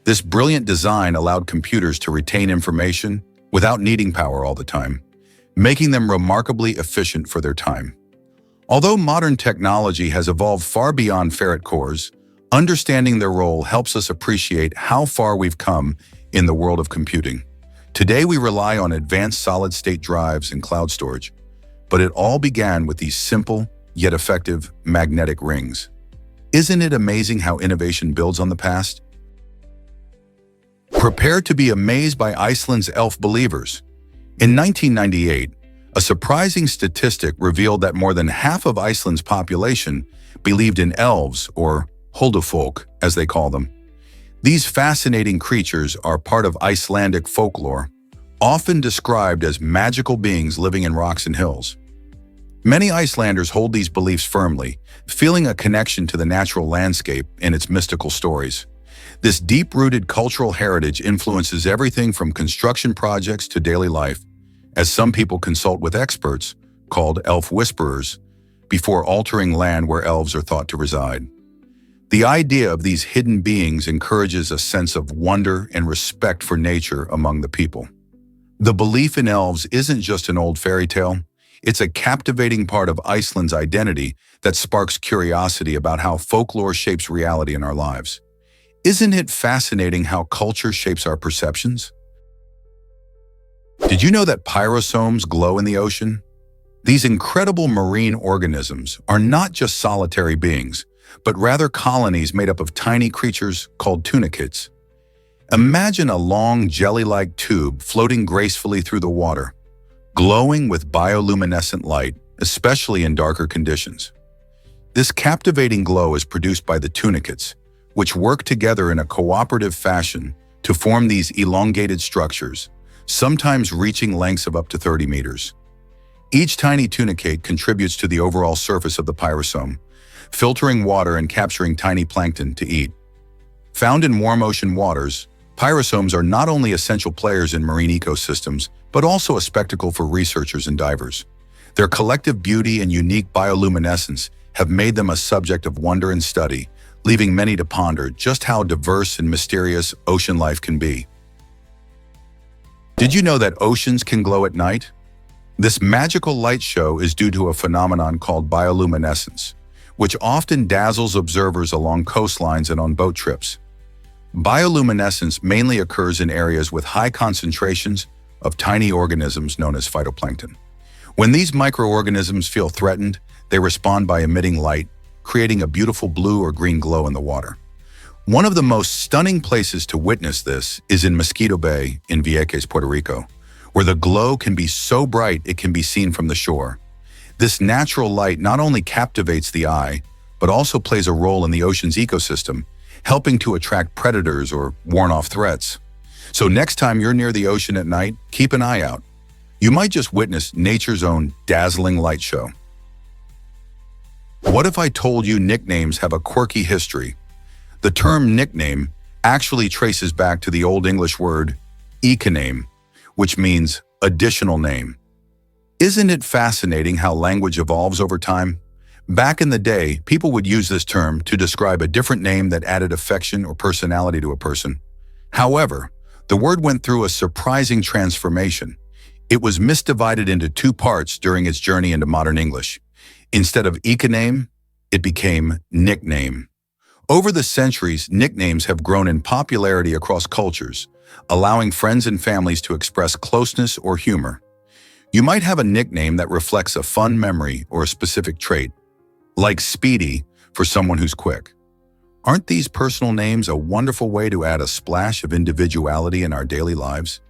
A: This brilliant design allowed computers to retain information without needing power all the time, making them remarkably efficient for their time. Although modern technology has evolved far beyond ferrite cores, understanding their role helps us appreciate how far we've come in the world of computing. Today we rely on advanced solid-state drives and cloud storage, but it all began with these simple yet effective magnetic rings. Isn't it amazing how innovation builds on the past? Prepare to be amazed by Iceland's elf believers. In 1998, a surprising statistic revealed that more than half of Iceland's population believed in elves, or huldufólk, as they call them. These fascinating creatures are part of Icelandic folklore, often described as magical beings living in rocks and hills. Many Icelanders hold these beliefs firmly, feeling a connection to the natural landscape and its mystical stories. This deep-rooted cultural heritage influences everything from construction projects to daily life, as some people consult with experts, called elf whisperers, before altering land where elves are thought to reside. The idea of these hidden beings encourages a sense of wonder and respect for nature among the people. The belief in elves isn't just an old fairy tale. It's a captivating part of Iceland's identity that sparks curiosity about how folklore shapes reality in our lives. Isn't it fascinating how culture shapes our perceptions? Did you know that pyrosomes glow in the ocean? These incredible marine organisms are not just solitary beings, but rather colonies made up of tiny creatures called tunicates. Imagine a long jelly-like tube floating gracefully through the water, glowing with bioluminescent light, especially in darker conditions. This captivating glow is produced by the tunicates, which work together in a cooperative fashion to form these elongated structures, sometimes reaching lengths of up to 30 meters. Each tiny tunicate contributes to the overall surface of the pyrosome, filtering water and capturing tiny plankton to eat. Found in warm ocean waters, pyrosomes are not only essential players in marine ecosystems, but also a spectacle for researchers and divers. Their collective beauty and unique bioluminescence have made them a subject of wonder and study, leaving many to ponder just how diverse and mysterious ocean life can be. Did you know that oceans can glow at night? This magical light show is due to a phenomenon called bioluminescence, which often dazzles observers along coastlines and on boat trips. Bioluminescence mainly occurs in areas with high concentrations of tiny organisms known as phytoplankton. When these microorganisms feel threatened, they respond by emitting light, creating a beautiful blue or green glow in the water. One of the most stunning places to witness this is in Mosquito Bay in Vieques, Puerto Rico, where the glow can be so bright it can be seen from the shore. This natural light not only captivates the eye, but also plays a role in the ocean's ecosystem, helping to attract predators or warn off threats. So next time you're near the ocean at night, keep an eye out. You might just witness nature's own dazzling light show. What if I told you nicknames have a quirky history? The term nickname actually traces back to the Old English word econame, which means additional name. Isn't it fascinating how language evolves over time? Back in the day, people would use this term to describe a different name that added affection or personality to a person. However, the word went through a surprising transformation. It was misdivided into two parts during its journey into modern English. Instead of econame, it became nickname. Over the centuries, nicknames have grown in popularity across cultures, allowing friends and families to express closeness or humor. You might have a nickname that reflects a fun memory or a specific trait, like Speedy for someone who's quick. Aren't these personal names a wonderful way to add a splash of individuality in our daily lives?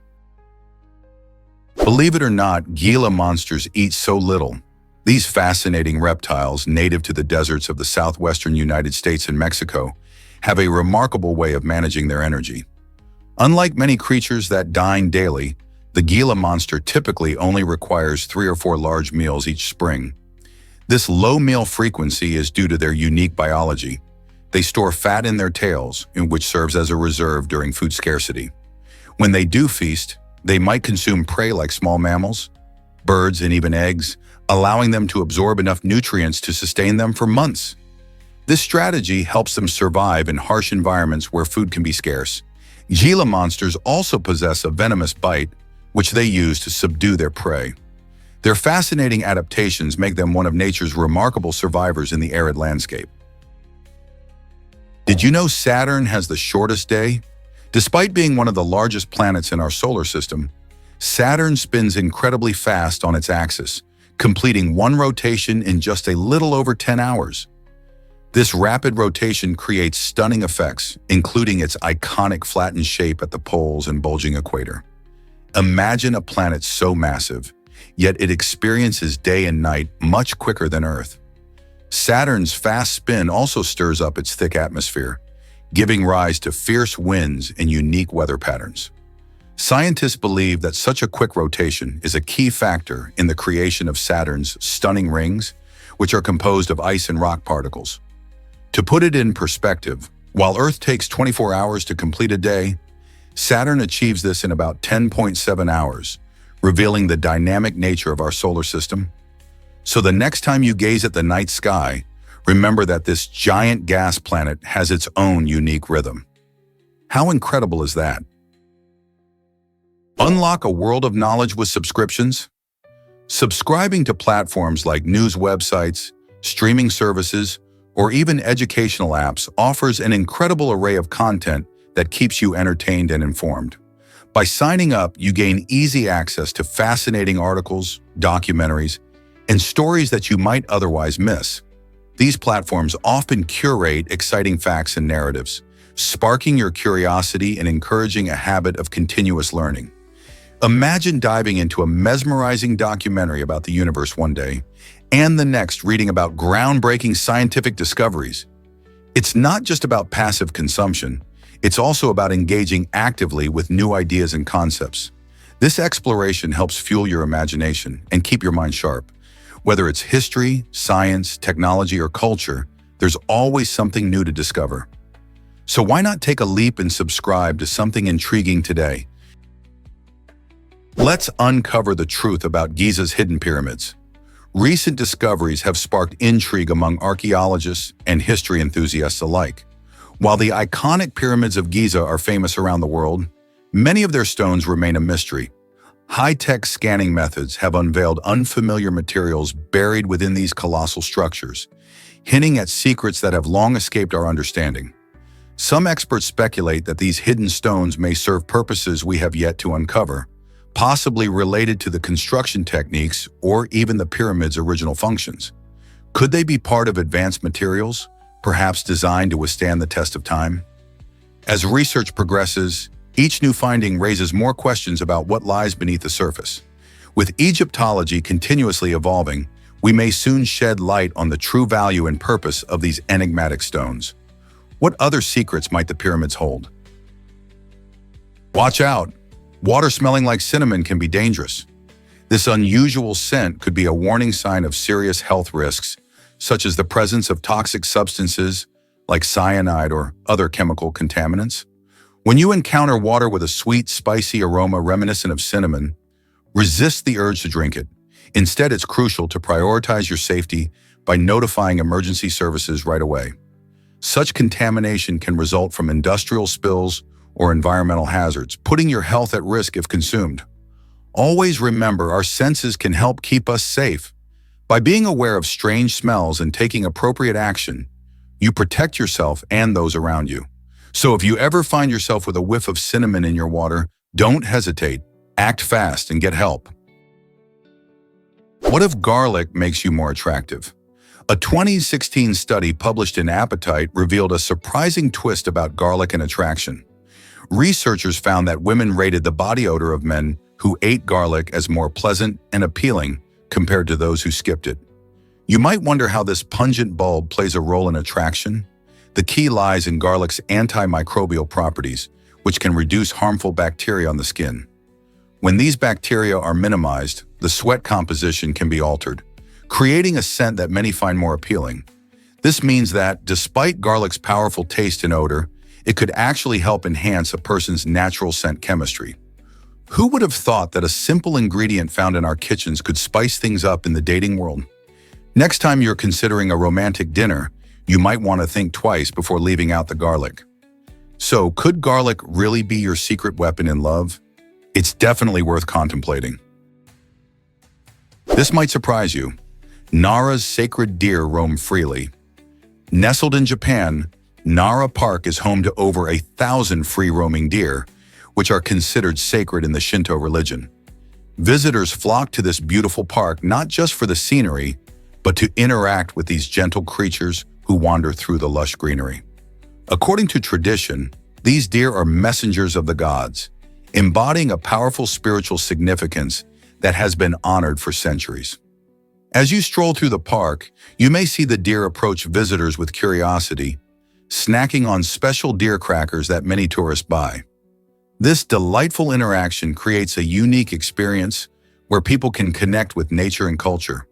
A: Believe it or not, Gila monsters eat so little. These fascinating reptiles, native to the deserts of the southwestern United States and Mexico, have a remarkable way of managing their energy. Unlike many creatures that dine daily, the Gila monster typically only requires 3 or 4 large meals each spring. This low meal frequency is due to their unique biology. They store fat in their tails, which serves as a reserve during food scarcity. When they do feast, they might consume prey like small mammals, birds, and even eggs, allowing them to absorb enough nutrients to sustain them for months. This strategy helps them survive in harsh environments where food can be scarce. Gila monsters also possess a venomous bite, which they use to subdue their prey. Their fascinating adaptations make them one of nature's remarkable survivors in the arid landscape. Did you know Saturn has the shortest day? Despite being one of the largest planets in our solar system, Saturn spins incredibly fast on its axis, completing one rotation in just a little over 10 hours. This rapid rotation creates stunning effects, including its iconic flattened shape at the poles and bulging equator. Imagine a planet so massive, yet it experiences day and night much quicker than Earth. Saturn's fast spin also stirs up its thick atmosphere, giving rise to fierce winds and unique weather patterns. Scientists believe that such a quick rotation is a key factor in the creation of Saturn's stunning rings, which are composed of ice and rock particles. To put it in perspective, while Earth takes 24 hours to complete a day, Saturn achieves this in about 10.7 hours, revealing the dynamic nature of our solar system. So the next time you gaze at the night sky, remember that this giant gas planet has its own unique rhythm. How incredible is that? Unlock a world of knowledge with subscriptions. Subscribing to platforms like news websites, streaming services, or even educational apps offers an incredible array of content that keeps you entertained and informed. By signing up, you gain easy access to fascinating articles, documentaries, and stories that you might otherwise miss. These platforms often curate exciting facts and narratives, sparking your curiosity and encouraging a habit of continuous learning. Imagine diving into a mesmerizing documentary about the universe one day, and the next reading about groundbreaking scientific discoveries. It's not just about passive consumption, it's also about engaging actively with new ideas and concepts. This exploration helps fuel your imagination and keep your mind sharp. Whether it's history, science, technology, or culture, there's always something new to discover. So why not take a leap and subscribe to something intriguing today? Let's uncover the truth about Giza's hidden pyramids. Recent discoveries have sparked intrigue among archaeologists and history enthusiasts alike. While the iconic pyramids of Giza are famous around the world, many of their stones remain a mystery. High-tech scanning methods have unveiled unfamiliar materials buried within these colossal structures, hinting at secrets that have long escaped our understanding. Some experts speculate that these hidden stones may serve purposes we have yet to uncover, possibly related to the construction techniques or even the pyramid's original functions. Could they be part of advanced materials, perhaps designed to withstand the test of time? As research progresses, each new finding raises more questions about what lies beneath the surface. With Egyptology continuously evolving, we may soon shed light on the true value and purpose of these enigmatic stones. What other secrets might the pyramids hold? Watch out! Water smelling like cinnamon can be dangerous. This unusual scent could be a warning sign of serious health risks, such as the presence of toxic substances like cyanide or other chemical contaminants. When you encounter water with a sweet, spicy aroma reminiscent of cinnamon, resist the urge to drink it. Instead, it's crucial to prioritize your safety by notifying emergency services right away. Such contamination can result from industrial spills or environmental hazards, putting your health at risk if consumed. Always remember, our senses can help keep us safe. By being aware of strange smells and taking appropriate action, you protect yourself and those around you. So if you ever find yourself with a whiff of cinnamon in your water, don't hesitate. Act fast and get help. What if garlic makes you more attractive? A 2016 study published in Appetite revealed a surprising twist about garlic and attraction. Researchers found that women rated the body odor of men who ate garlic as more pleasant and appealing compared to those who skipped it. You might wonder how this pungent bulb plays a role in attraction. The key lies in garlic's antimicrobial properties, which can reduce harmful bacteria on the skin. When these bacteria are minimized, the sweat composition can be altered, creating a scent that many find more appealing. This means that, despite garlic's powerful taste and odor, it could actually help enhance a person's natural scent chemistry. Who would have thought that a simple ingredient found in our kitchens could spice things up in the dating world? Next time you're considering a romantic dinner, you might want to think twice before leaving out the garlic. So, could garlic really be your secret weapon in love? It's definitely worth contemplating. This might surprise you. Nara's sacred deer roam freely. Nestled in Japan, Nara Park is home to over 1,000 free-roaming deer, which are considered sacred in the Shinto religion. Visitors flock to this beautiful park not just for the scenery, but to interact with these gentle creatures who wander through the lush greenery. According to tradition, these deer are messengers of the gods, embodying a powerful spiritual significance that has been honored for centuries. As you stroll through the park, you may see the deer approach visitors with curiosity, snacking on special deer crackers that many tourists buy. This delightful interaction creates a unique experience where people can connect with nature and culture.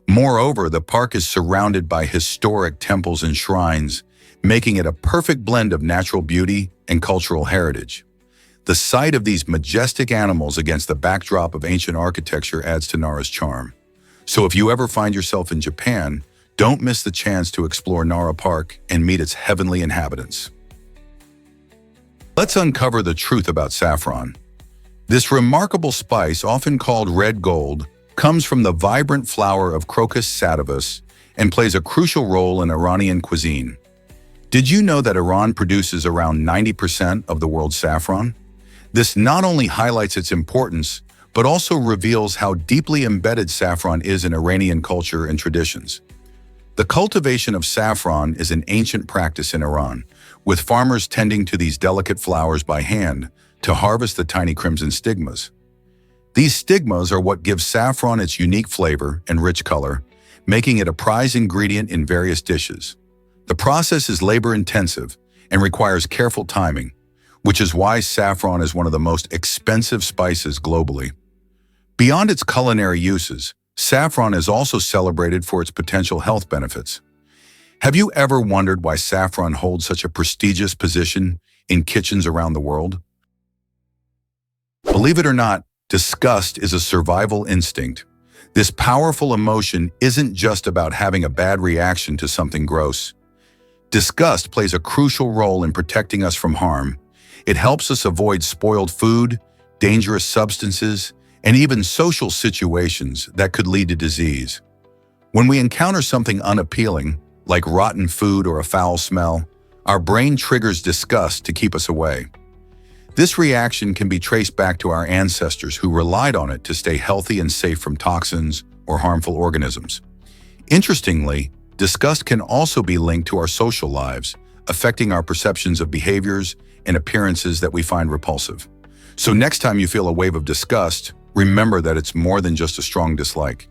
A: Moreover, the park is surrounded by historic temples and shrines, making it a perfect blend of natural beauty and cultural heritage. The sight of these majestic animals against the backdrop of ancient architecture adds to Nara's charm. So if you ever find yourself in Japan, don't miss the chance to explore Nara Park and meet its heavenly inhabitants. Let's uncover the truth about saffron. This remarkable spice, often called red gold, comes from the vibrant flower of Crocus sativus and plays a crucial role in Iranian cuisine. Did you know that Iran produces around 90% of the world's saffron? This not only highlights its importance, but also reveals how deeply embedded saffron is in Iranian culture and traditions. The cultivation of saffron is an ancient practice in Iran, with farmers tending to these delicate flowers by hand to harvest the tiny crimson stigmas. These stigmas are what give saffron its unique flavor and rich color, making it a prized ingredient in various dishes. The process is labor-intensive and requires careful timing, which is why saffron is one of the most expensive spices globally. Beyond its culinary uses, saffron is also celebrated for its potential health benefits. Have you ever wondered why saffron holds such a prestigious position in kitchens around the world? Believe it or not, disgust is a survival instinct. This powerful emotion isn't just about having a bad reaction to something gross. Disgust plays a crucial role in protecting us from harm. It helps us avoid spoiled food, dangerous substances, and even social situations that could lead to disease. When we encounter something unappealing, like rotten food or a foul smell, our brain triggers disgust to keep us away. This reaction can be traced back to our ancestors who relied on it to stay healthy and safe from toxins or harmful organisms. Interestingly, disgust can also be linked to our social lives, affecting our perceptions of behaviors and appearances that we find repulsive. So next time you feel a wave of disgust, remember that it's more than just a strong dislike.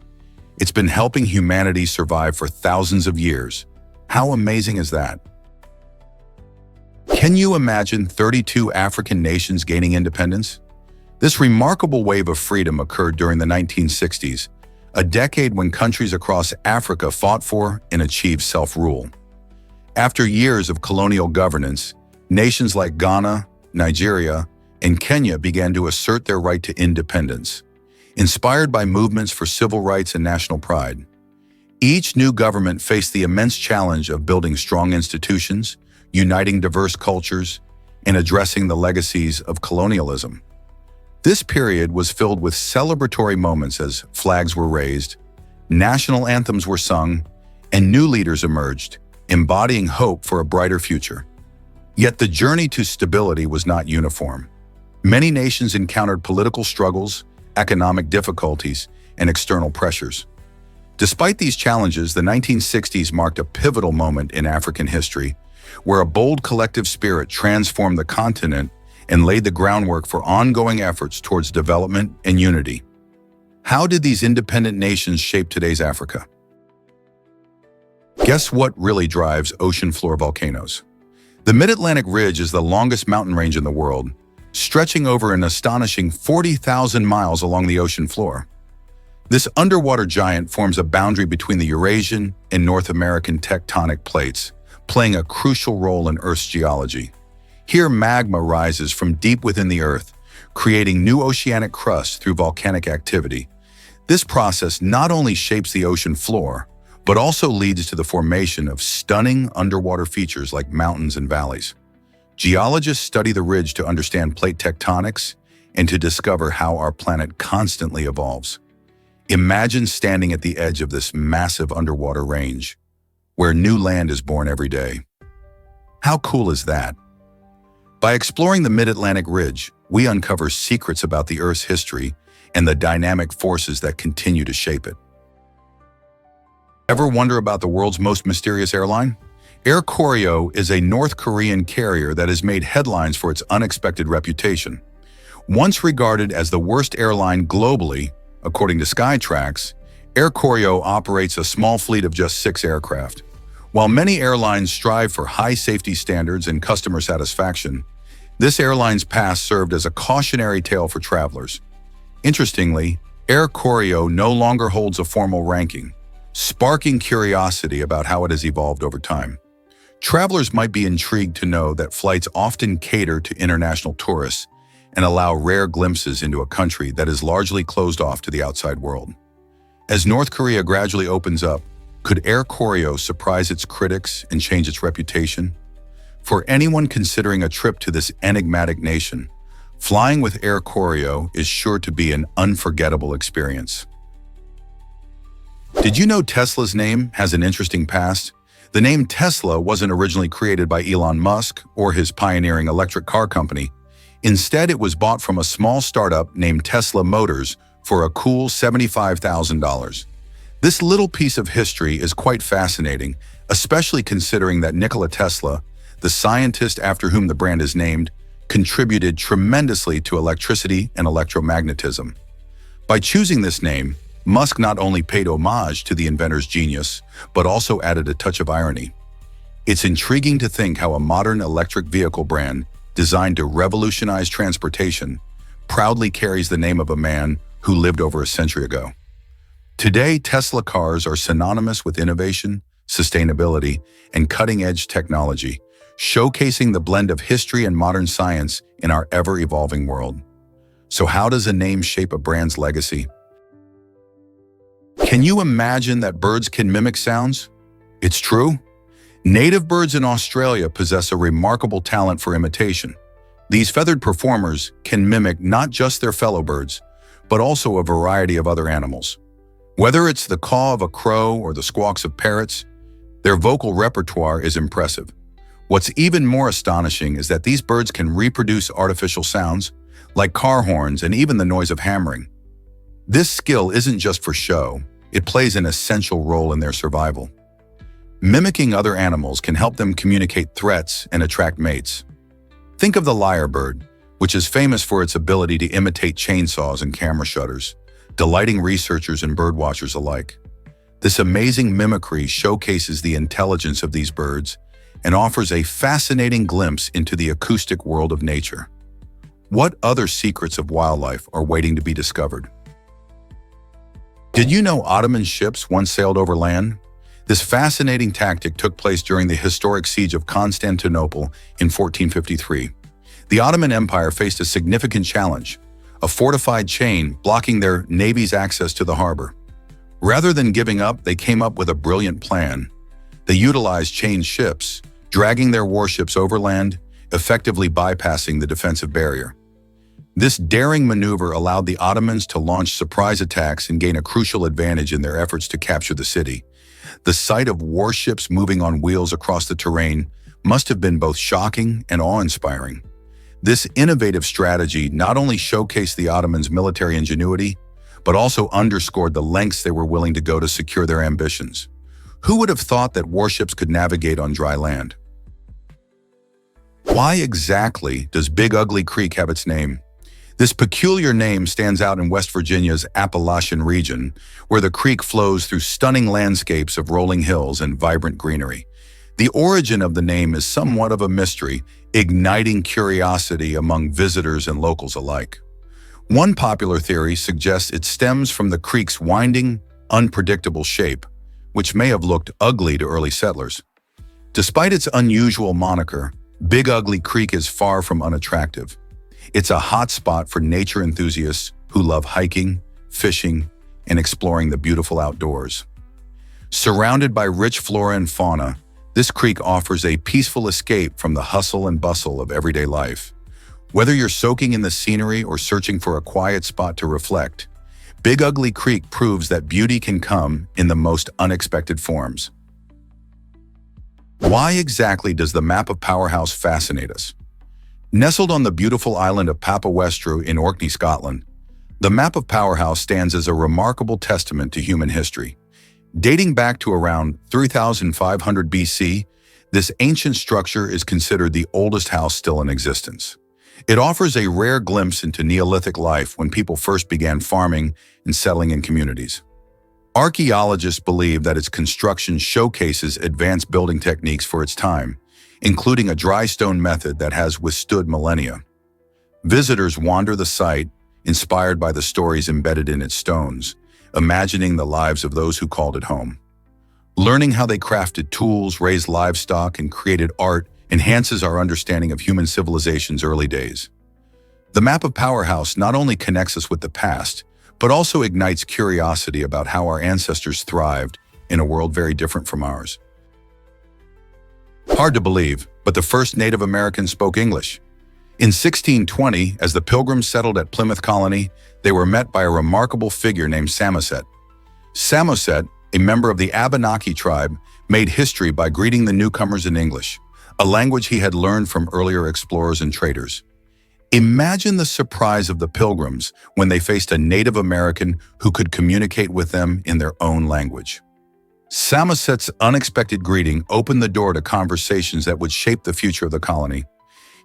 A: It's been helping humanity survive for thousands of years. How amazing is that? Can you imagine 32 African nations gaining independence? This remarkable wave of freedom occurred during the 1960s, a decade when countries across Africa fought for and achieved self-rule. After years of colonial governance, nations like Ghana, Nigeria, and Kenya began to assert their right to independence, inspired by movements for civil rights and national pride. Each new government faced the immense challenge of building strong institutions, uniting diverse cultures, and addressing the legacies of colonialism. This period was filled with celebratory moments as flags were raised, national anthems were sung, and new leaders emerged, embodying hope for a brighter future. Yet the journey to stability was not uniform. Many nations encountered political struggles, economic difficulties, and external pressures. Despite these challenges, the 1960s marked a pivotal moment in African history, where a bold collective spirit transformed the continent and laid the groundwork for ongoing efforts towards development and unity. How did these independent nations shape today's Africa? Guess what really drives ocean floor volcanoes? The Mid-Atlantic Ridge is the longest mountain range in the world, stretching over an astonishing 40,000 miles along the ocean floor. This underwater giant forms a boundary between the Eurasian and North American tectonic plates, playing a crucial role in Earth's geology. Here, magma rises from deep within the Earth, creating new oceanic crust through volcanic activity. This process not only shapes the ocean floor, but also leads to the formation of stunning underwater features like mountains and valleys. Geologists study the ridge to understand plate tectonics and to discover how our planet constantly evolves. Imagine standing at the edge of this massive underwater range, where new land is born every day. How cool is that? By exploring the Mid-Atlantic Ridge, we uncover secrets about the Earth's history and the dynamic forces that continue to shape it. Ever wonder about the world's most mysterious airline? Air Koryo is a North Korean carrier that has made headlines for its unexpected reputation. Once regarded as the worst airline globally, according to Skytrax, Air Koryo operates a small fleet of just 6 aircraft. While many airlines strive for high safety standards and customer satisfaction, this airline's past served as a cautionary tale for travelers. Interestingly, Air Koryo no longer holds a formal ranking, sparking curiosity about how it has evolved over time. Travelers might be intrigued to know that flights often cater to international tourists and allow rare glimpses into a country that is largely closed off to the outside world. As North Korea gradually opens up, could Air Koryo surprise its critics and change its reputation? For anyone considering a trip to this enigmatic nation, flying with Air Koryo is sure to be an unforgettable experience. Did you know Tesla's name has an interesting past? The name Tesla wasn't originally created by Elon Musk or his pioneering electric car company. Instead, it was bought from a small startup named Tesla Motors for a cool $75,000. This little piece of history is quite fascinating, especially considering that Nikola Tesla, the scientist after whom the brand is named, contributed tremendously to electricity and electromagnetism. By choosing this name, Musk not only paid homage to the inventor's genius, but also added a touch of irony. It's intriguing to think how a modern electric vehicle brand designed to revolutionize transportation proudly carries the name of a man who lived over a century ago. Today, Tesla cars are synonymous with innovation, sustainability, and cutting-edge technology, showcasing the blend of history and modern science in our ever-evolving world. So how does a name shape a brand's legacy? Can you imagine that birds can mimic sounds? It's true. Native birds in Australia possess a remarkable talent for imitation. These feathered performers can mimic not just their fellow birds, but also a variety of other animals. Whether it's the caw of a crow or the squawks of parrots, their vocal repertoire is impressive. What's even more astonishing is that these birds can reproduce artificial sounds, like car horns and even the noise of hammering. This skill isn't just for show, it plays an essential role in their survival. Mimicking other animals can help them communicate threats and attract mates. Think of the lyrebird, which is famous for its ability to imitate chainsaws and camera shutters, delighting researchers and birdwatchers alike. This amazing mimicry showcases the intelligence of these birds and offers a fascinating glimpse into the acoustic world of nature. What other secrets of wildlife are waiting to be discovered? Did you know Ottoman ships once sailed over land? This fascinating tactic took place during the historic siege of Constantinople in 1453. The Ottoman Empire faced a significant challenge, a fortified chain blocking their navy's access to the harbor. Rather than giving up, they came up with a brilliant plan. They utilized chained ships, dragging their warships overland, effectively bypassing the defensive barrier. This daring maneuver allowed the Ottomans to launch surprise attacks and gain a crucial advantage in their efforts to capture the city. The sight of warships moving on wheels across the terrain must have been both shocking and awe-inspiring. This innovative strategy not only showcased the Ottomans' military ingenuity, but also underscored the lengths they were willing to go to secure their ambitions. Who would have thought that warships could navigate on dry land? Why exactly does Big Ugly Creek have its name? This peculiar name stands out in West Virginia's Appalachian region, where the creek flows through stunning landscapes of rolling hills and vibrant greenery. The origin of the name is somewhat of a mystery, igniting curiosity among visitors and locals alike. One popular theory suggests it stems from the creek's winding, unpredictable shape, which may have looked ugly to early settlers. Despite its unusual moniker, Big Ugly Creek is far from unattractive. It's a hot spot for nature enthusiasts who love hiking, fishing, and exploring the beautiful outdoors. Surrounded by rich flora and fauna, this creek offers a peaceful escape from the hustle and bustle of everyday life. Whether you're soaking in the scenery or searching for a quiet spot to reflect, Big Ugly Creek proves that beauty can come in the most unexpected forms. Why exactly does the Map of Powerhouse fascinate us? Nestled on the beautiful island of Papawestru in Orkney, Scotland, the Map of Powerhouse stands as a remarkable testament to human history. Dating back to around 3500 BC, this ancient structure is considered the oldest house still in existence. It offers a rare glimpse into Neolithic life when people first began farming and settling in communities. Archaeologists believe that its construction showcases advanced building techniques for its time, including a dry stone method that has withstood millennia. Visitors wander the site, inspired by the stories embedded in its stones, imagining the lives of those who called it home. Learning how they crafted tools, raised livestock, and created art enhances our understanding of human civilization's early days. The Map of Powerhouse not only connects us with the past, but also ignites curiosity about how our ancestors thrived in a world very different from ours. Hard to believe, but the first Native Americans spoke English. In 1620, as the Pilgrims settled at Plymouth Colony, they were met by a remarkable figure named Samoset. Samoset, a member of the Abenaki tribe, made history by greeting the newcomers in English, a language he had learned from earlier explorers and traders. Imagine the surprise of the Pilgrims when they faced a Native American who could communicate with them in their own language. Samoset's unexpected greeting opened the door to conversations that would shape the future of the colony.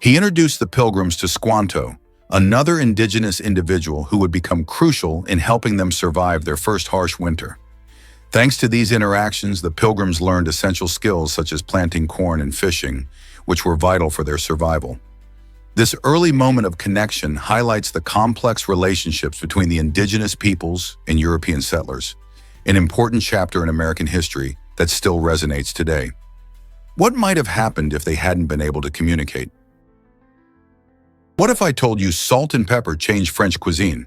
A: He introduced the Pilgrims to Squanto, another indigenous individual who would become crucial in helping them survive their first harsh winter. Thanks to these interactions, the Pilgrims learned essential skills such as planting corn and fishing, which were vital for their survival. This early moment of connection highlights the complex relationships between the indigenous peoples and European settlers, an important chapter in American history that still resonates today. What might have happened if they hadn't been able to communicate? What if I told you salt and pepper changed French cuisine?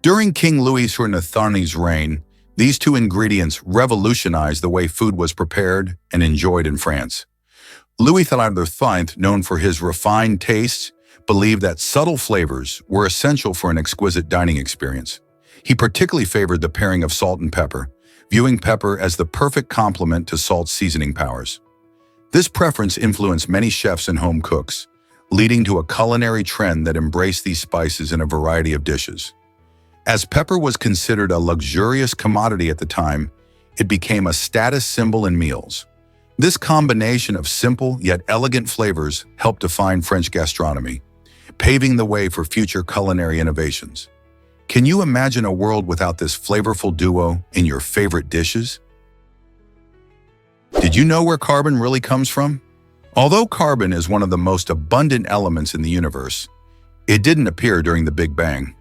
A: During King Louis XIII's reign, these two ingredients revolutionized the way food was prepared and enjoyed in France. Louis XIII, known for his refined tastes, believed that subtle flavors were essential for an exquisite dining experience. He particularly favored the pairing of salt and pepper, viewing pepper as the perfect complement to salt's seasoning powers. This preference influenced many chefs and home cooks, leading to a culinary trend that embraced these spices in a variety of dishes. As pepper was considered a luxurious commodity at the time, it became a status symbol in meals. This combination of simple yet elegant flavors helped define French gastronomy, paving the way for future culinary innovations. Can you imagine a world without this flavorful duo in your favorite dishes? Did you know where carbon really comes from? Although carbon is one of the most abundant elements in the universe, it didn't appear during the Big Bang.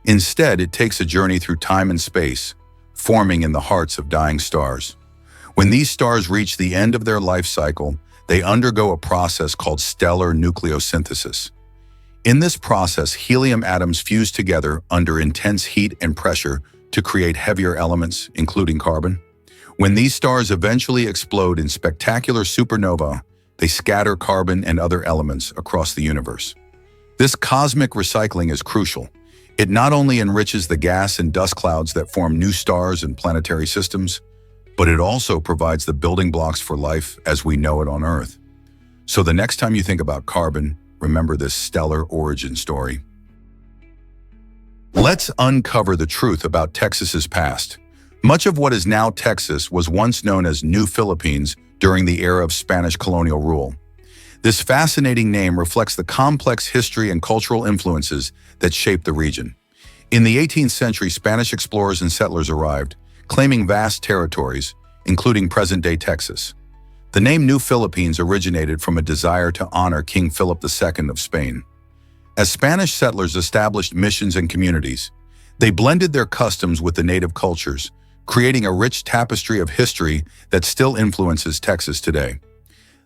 A: Instead, it takes a journey through time and space, forming in the hearts of dying stars. When these stars reach the end of their life cycle, they undergo a process called stellar nucleosynthesis. In this process, helium atoms fuse together under intense heat and pressure to create heavier elements, including carbon. When these stars eventually explode in spectacular supernova, they scatter carbon and other elements across the universe. This cosmic recycling is crucial. It not only enriches the gas and dust clouds that form new stars and planetary systems, but it also provides the building blocks for life as we know it on Earth. So the next time you think about carbon, remember this stellar origin story. Let's uncover the truth about Texas's past. Much of what is now Texas was once known as New Philippines during the era of Spanish colonial rule. This fascinating name reflects the complex history and cultural influences that shaped the region. In the 18th century, Spanish explorers and settlers arrived, claiming vast territories, including present-day Texas. The name New Philippines originated from a desire to honor King Philip II of Spain. As Spanish settlers established missions and communities, they blended their customs with the native cultures, creating a rich tapestry of history that still influences Texas today.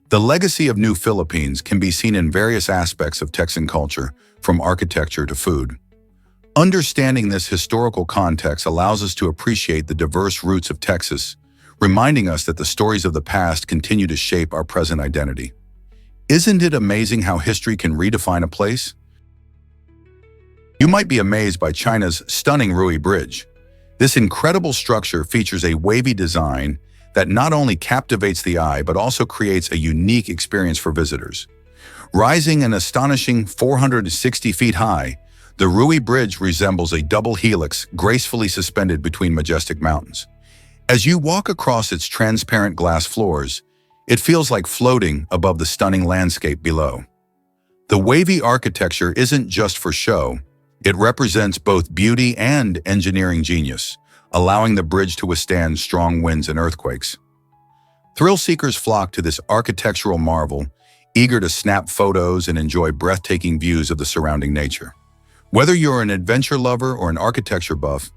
A: The legacy of New Philippines can be seen in various aspects of Texan culture, from architecture to food. Understanding this historical context allows us to appreciate the diverse roots of Texas, reminding us that the stories of the past continue to shape our present identity. Isn't it amazing how history can redefine a place? You might be amazed by China's stunning Rui Bridge. This incredible structure features a wavy design that not only captivates the eye but also creates a unique experience for visitors. Rising an astonishing 460 feet high, the Rui Bridge resembles a double helix gracefully suspended between majestic mountains. As you walk across its transparent glass floors, it feels like floating above the stunning landscape below. The wavy architecture isn't just for show. It represents both beauty and engineering genius, allowing the bridge to withstand strong winds and earthquakes. Thrill seekers flock to this architectural marvel, eager to snap photos and enjoy breathtaking views of the surrounding nature. Whether you're an adventure lover or an architecture buff,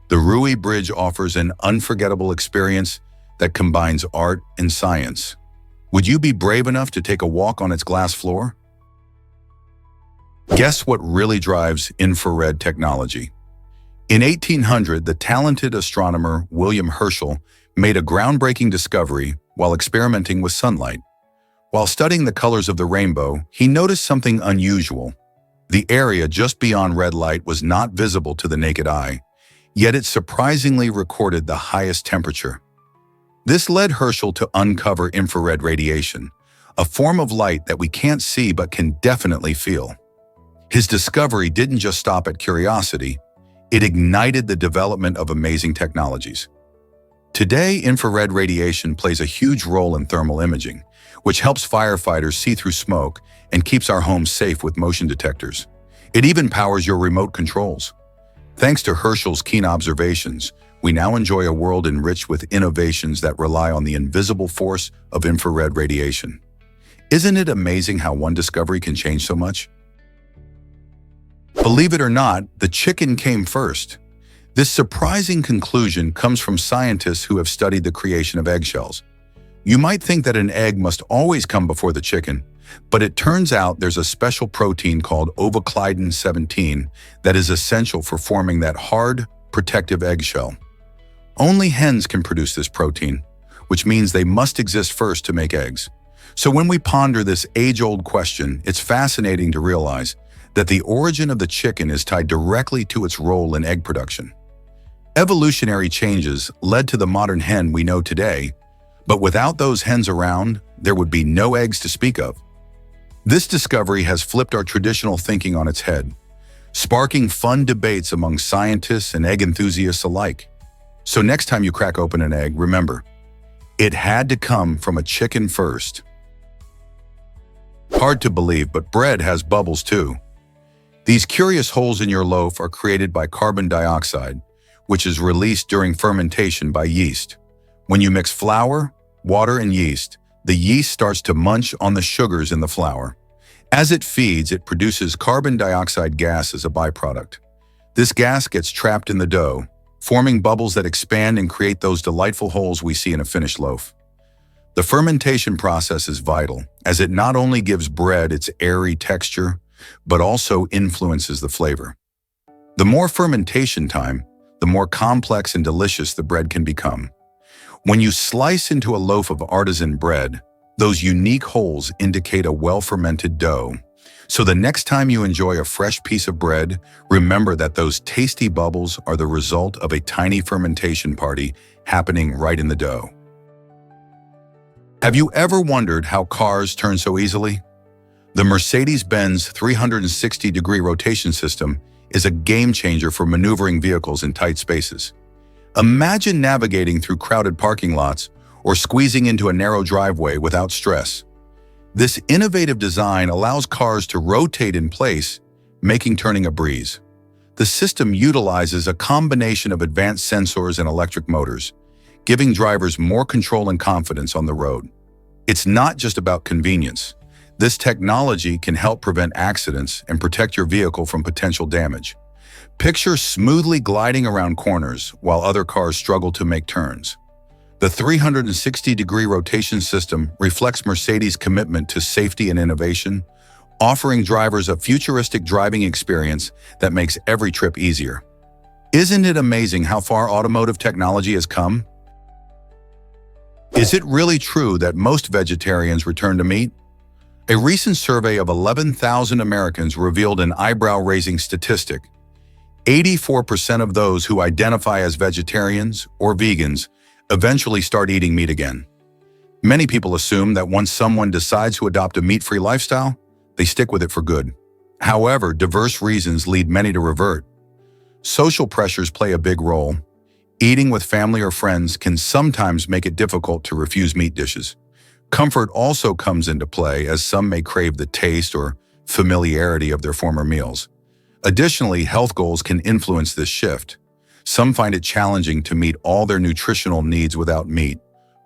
A: the Rui Bridge offers an unforgettable experience that combines art and science. Would you be brave enough to take a walk on its glass floor? Guess what really drives infrared technology? In 1800, the talented astronomer William Herschel made a groundbreaking discovery while experimenting with sunlight. While studying the colors of the rainbow, he noticed something unusual. The area just beyond red light was not visible to the naked eye, yet it surprisingly recorded the highest temperature. This led Herschel to uncover infrared radiation, a form of light that we can't see but can definitely feel. His discovery didn't just stop at curiosity, it ignited the development of amazing technologies. Today, infrared radiation plays a huge role in thermal imaging, which helps firefighters see through smoke and keeps our homes safe with motion detectors. It even powers your remote controls. Thanks to Herschel's keen observations, we now enjoy a world enriched with innovations that rely on the invisible force of infrared radiation. Isn't it amazing how one discovery can change so much? Believe it or not, the chicken came first. This surprising conclusion comes from scientists who have studied the creation of eggshells. You might think that an egg must always come before the chicken, but it turns out there's a special protein called ovoclidin 17 that is essential for forming that hard, protective eggshell. Only hens can produce this protein, which means they must exist first to make eggs. So when we ponder this age-old question, it's fascinating to realize that the origin of the chicken is tied directly to its role in egg production. Evolutionary changes led to the modern hen we know today, but without those hens around, there would be no eggs to speak of. This discovery has flipped our traditional thinking on its head, sparking fun debates among scientists and egg enthusiasts alike. So next time you crack open an egg, remember, it had to come from a chicken first. Hard to believe, but bread has bubbles too. These curious holes in your loaf are created by carbon dioxide, which is released during fermentation by yeast. When you mix flour, water, and yeast, the yeast starts to munch on the sugars in the flour. As it feeds, it produces carbon dioxide gas as a byproduct. This gas gets trapped in the dough, forming bubbles that expand and create those delightful holes we see in a finished loaf. The fermentation process is vital, as it not only gives bread its airy texture, but also influences the flavor. The more fermentation time, the more complex and delicious the bread can become. When you slice into a loaf of artisan bread, those unique holes indicate a well-fermented dough. So the next time you enjoy a fresh piece of bread, remember that those tasty bubbles are the result of a tiny fermentation party happening right in the dough. Have you ever wondered how cars turn so easily? The Mercedes-Benz 360-degree rotation system is a game-changer for maneuvering vehicles in tight spaces. Imagine navigating through crowded parking lots or squeezing into a narrow driveway without stress. This innovative design allows cars to rotate in place, making turning a breeze. The system utilizes a combination of advanced sensors and electric motors, giving drivers more control and confidence on the road. It's not just about convenience. This technology can help prevent accidents and protect your vehicle from potential damage. Picture smoothly gliding around corners while other cars struggle to make turns. The 360-degree rotation system reflects Mercedes' commitment to safety and innovation, offering drivers a futuristic driving experience that makes every trip easier. Isn't it amazing how far automotive technology has come? Is it really true that most vegetarians return to meat? A recent survey of 11,000 Americans revealed an eyebrow-raising statistic. 84% of those who identify as vegetarians or vegans eventually start eating meat again. Many people assume that once someone decides to adopt a meat-free lifestyle, they stick with it for good. However, diverse reasons lead many to revert. Social pressures play a big role. Eating with family or friends can sometimes make it difficult to refuse meat dishes. Comfort also comes into play, as some may crave the taste or familiarity of their former meals. Additionally, health goals can influence this shift. Some find it challenging to meet all their nutritional needs without meat,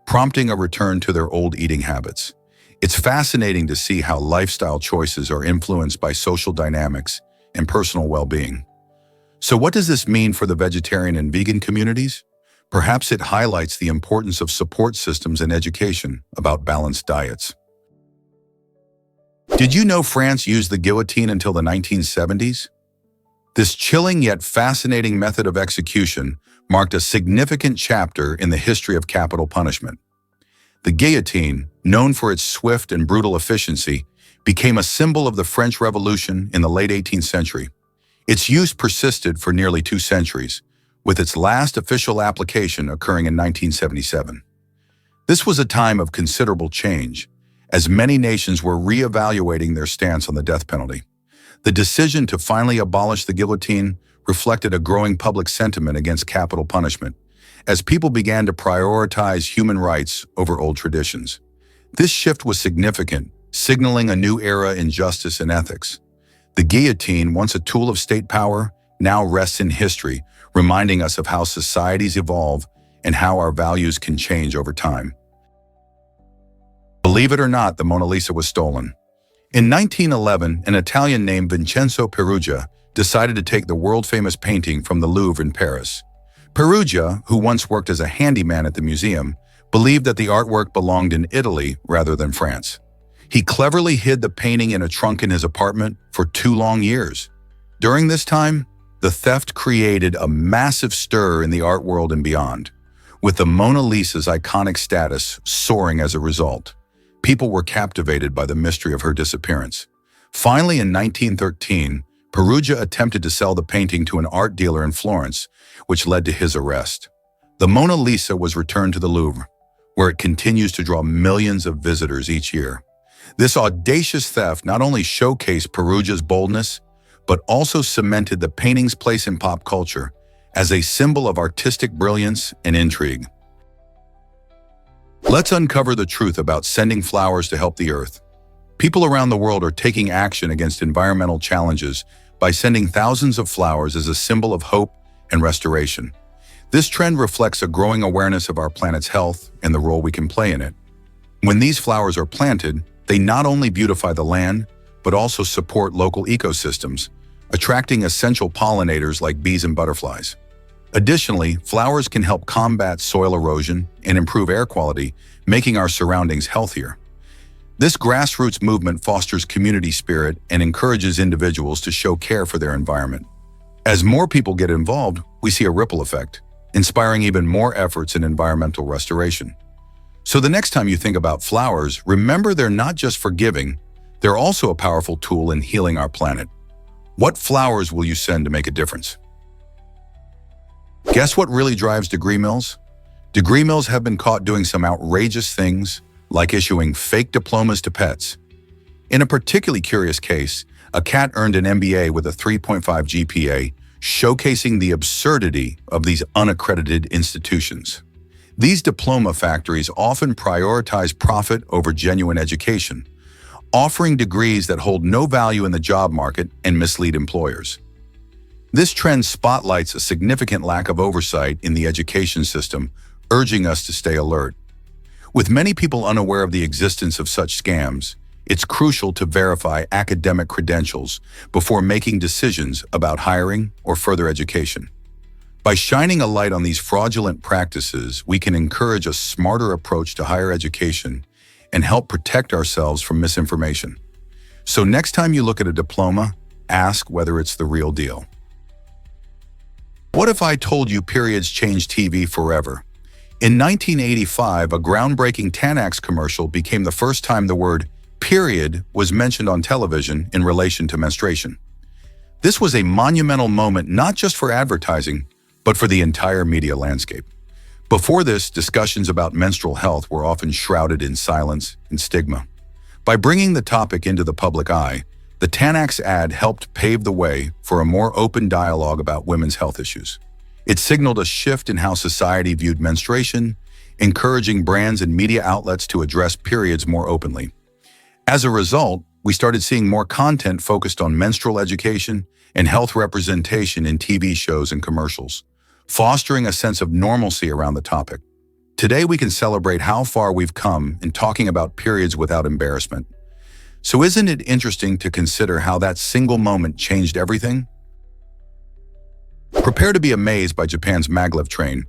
A: prompting a return to their old eating habits. It's fascinating to see how lifestyle choices are influenced by social dynamics and personal well-being. So what does this mean for the vegetarian and vegan communities? Perhaps it highlights the importance of support systems and education about balanced diets. Did you know France used the guillotine until the 1970s? This chilling yet fascinating method of execution marked a significant chapter in the history of capital punishment. The guillotine, known for its swift and brutal efficiency, became a symbol of the French Revolution in the late 18th century. Its use persisted for nearly 2 centuries, with its last official application occurring in 1977. This was a time of considerable change, as many nations were re-evaluating their stance on the death penalty. The decision to finally abolish the guillotine reflected a growing public sentiment against capital punishment, as people began to prioritize human rights over old traditions. This shift was significant, signaling a new era in justice and ethics. The guillotine, once a tool of state power, now rests in history, reminding us of how societies evolve and how our values can change over time. Believe it or not, the Mona Lisa was stolen. In 1911, an Italian named Vincenzo Peruggia decided to take the world-famous painting from the Louvre in Paris. Peruggia, who once worked as a handyman at the museum, believed that the artwork belonged in Italy rather than France. He cleverly hid the painting in a trunk in his apartment for 2 long years. During this time, the theft created a massive stir in the art world and beyond, with the Mona Lisa's iconic status soaring as a result. People were captivated by the mystery of her disappearance. Finally, in 1913, Perugia attempted to sell the painting to an art dealer in Florence, which led to his arrest. The Mona Lisa was returned to the Louvre, where it continues to draw millions of visitors each year. This audacious theft not only showcased Perugia's boldness, but also cemented the painting's place in pop culture as a symbol of artistic brilliance and intrigue. Let's uncover the truth about sending flowers to help the earth. People around the world are taking action against environmental challenges by sending thousands of flowers as a symbol of hope and restoration. This trend reflects a growing awareness of our planet's health and the role we can play in it. When these flowers are planted, they not only beautify the land, but also support local ecosystems, attracting essential pollinators like bees and butterflies. Additionally, flowers can help combat soil erosion and improve air quality, making our surroundings healthier. This grassroots movement fosters community spirit and encourages individuals to show care for their environment. As more people get involved, we see a ripple effect, inspiring even more efforts in environmental restoration. So the next time you think about flowers, remember they're not just for giving, they're also a powerful tool in healing our planet. What flowers will you send to make a difference? Guess what really drives degree mills? Degree mills have been caught doing some outrageous things, like issuing fake diplomas to pets. In a particularly curious case, a cat earned an MBA with a 3.5 GPA, showcasing the absurdity of these unaccredited institutions. These diploma factories often prioritize profit over genuine education, offering degrees that hold no value in the job market and mislead employers. This trend spotlights a significant lack of oversight in the education system, urging us to stay alert. With many people unaware of the existence of such scams, it's crucial to verify academic credentials before making decisions about hiring or further education. By shining a light on these fraudulent practices, we can encourage a smarter approach to higher education and help protect ourselves from misinformation. So next time you look at a diploma, ask whether it's the real deal. What if I told you periods changed TV forever? In 1985, a groundbreaking Xanax commercial became the first time the word period was mentioned on television in relation to menstruation. This was a monumental moment not just for advertising, but for the entire media landscape. Before this, discussions about menstrual health were often shrouded in silence and stigma. By bringing the topic into the public eye, the Xanax ad helped pave the way for a more open dialogue about women's health issues. It signaled a shift in how society viewed menstruation, encouraging brands and media outlets to address periods more openly. As a result, we started seeing more content focused on menstrual education and health representation in TV shows and commercials, fostering a sense of normalcy around the topic. Today, we can celebrate how far we've come in talking about periods without embarrassment. So isn't it interesting to consider how that single moment changed everything? Prepare to be amazed by Japan's maglev train.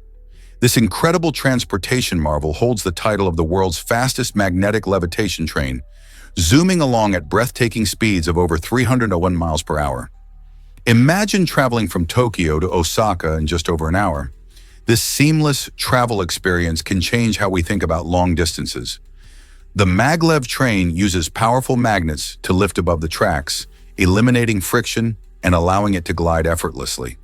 A: This incredible transportation marvel holds the title of the world's fastest magnetic levitation train, zooming along at breathtaking speeds of over 301 miles per hour. Imagine traveling from Tokyo to Osaka in just over an hour. This seamless travel experience can change how we think about long distances. The maglev train uses powerful magnets to lift above the tracks, eliminating friction and allowing it to glide effortlessly.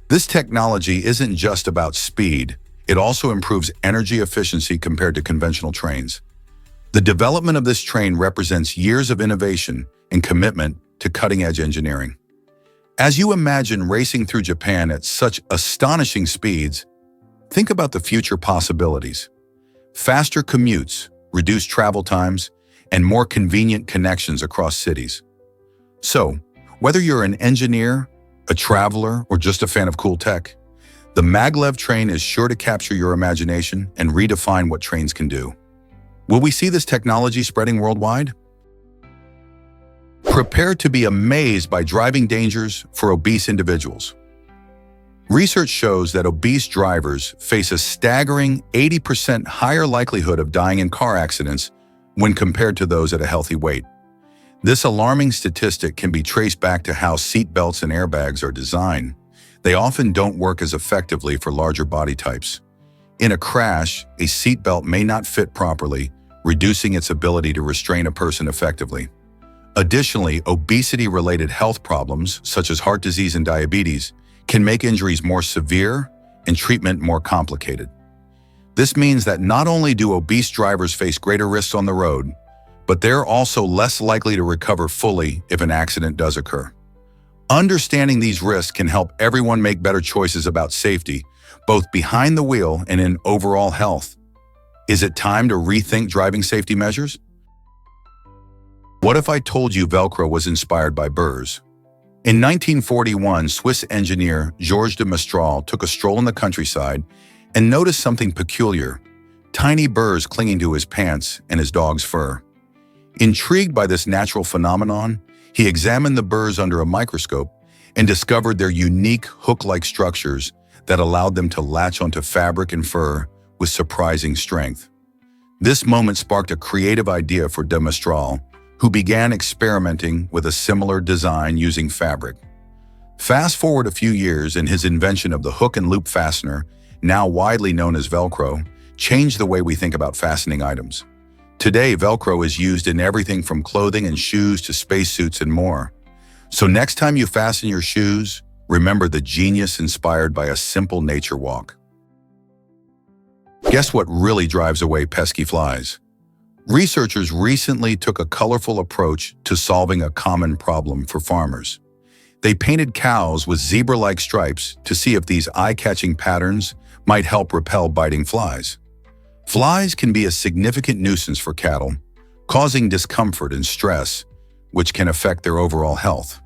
A: This technology isn't just about speed, it also improves energy efficiency compared to conventional trains. The development of this train represents years of innovation and commitment to cutting-edge engineering. As you imagine racing through Japan at such astonishing speeds, think about the future possibilities. Faster commutes, reduced travel times, and more convenient connections across cities. So, whether you're an engineer, a traveler, or just a fan of cool tech, the maglev train is sure to capture your imagination and redefine what trains can do. Will we see this technology spreading worldwide? Prepare to be amazed by driving dangers for obese individuals. Research shows that obese drivers face a staggering 80% higher likelihood of dying in car accidents when compared to those at a healthy weight. This alarming statistic can be traced back to how seat belts and airbags are designed. They often don't work as effectively for larger body types. In a crash, a seatbelt may not fit properly, reducing its ability to restrain a person effectively. Additionally, obesity-related health problems, such as heart disease and diabetes, can make injuries more severe and treatment more complicated. This means that not only do obese drivers face greater risks on the road, but they're also less likely to recover fully if an accident does occur. Understanding these risks can help everyone make better choices about safety, both behind the wheel and in overall health. Is it time to rethink driving safety measures? What if I told you Velcro was inspired by burrs? In 1941, Swiss engineer Georges de Mestral took a stroll in the countryside and noticed something peculiar: tiny burrs clinging to his pants and his dog's fur. Intrigued by this natural phenomenon, he examined the burrs under a microscope and discovered their unique hook-like structures that allowed them to latch onto fabric and fur with surprising strength. This moment sparked a creative idea for de Mestral, who began experimenting with a similar design using fabric. Fast forward a few years, and his invention of the hook and loop fastener, now widely known as Velcro, changed the way we think about fastening items. Today, Velcro is used in everything from clothing and shoes to spacesuits and more. So next time you fasten your shoes, remember the genius inspired by a simple nature walk. Guess what really drives away pesky flies? Researchers recently took a colorful approach to solving a common problem for farmers. They painted cows with zebra-like stripes to see if these eye-catching patterns might help repel biting flies. Flies can be a significant nuisance for cattle, causing discomfort and stress, which can affect their overall health.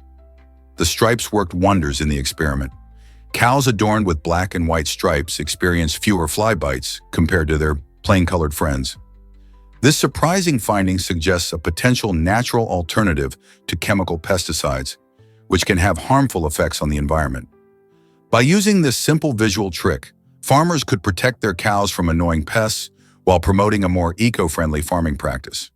A: The stripes worked wonders in the experiment. Cows adorned with black and white stripes experienced fewer fly bites compared to their plain-colored friends. This surprising finding suggests a potential natural alternative to chemical pesticides, which can have harmful effects on the environment. By using this simple visual trick, farmers could protect their cows from annoying pests while promoting a more eco-friendly farming practice.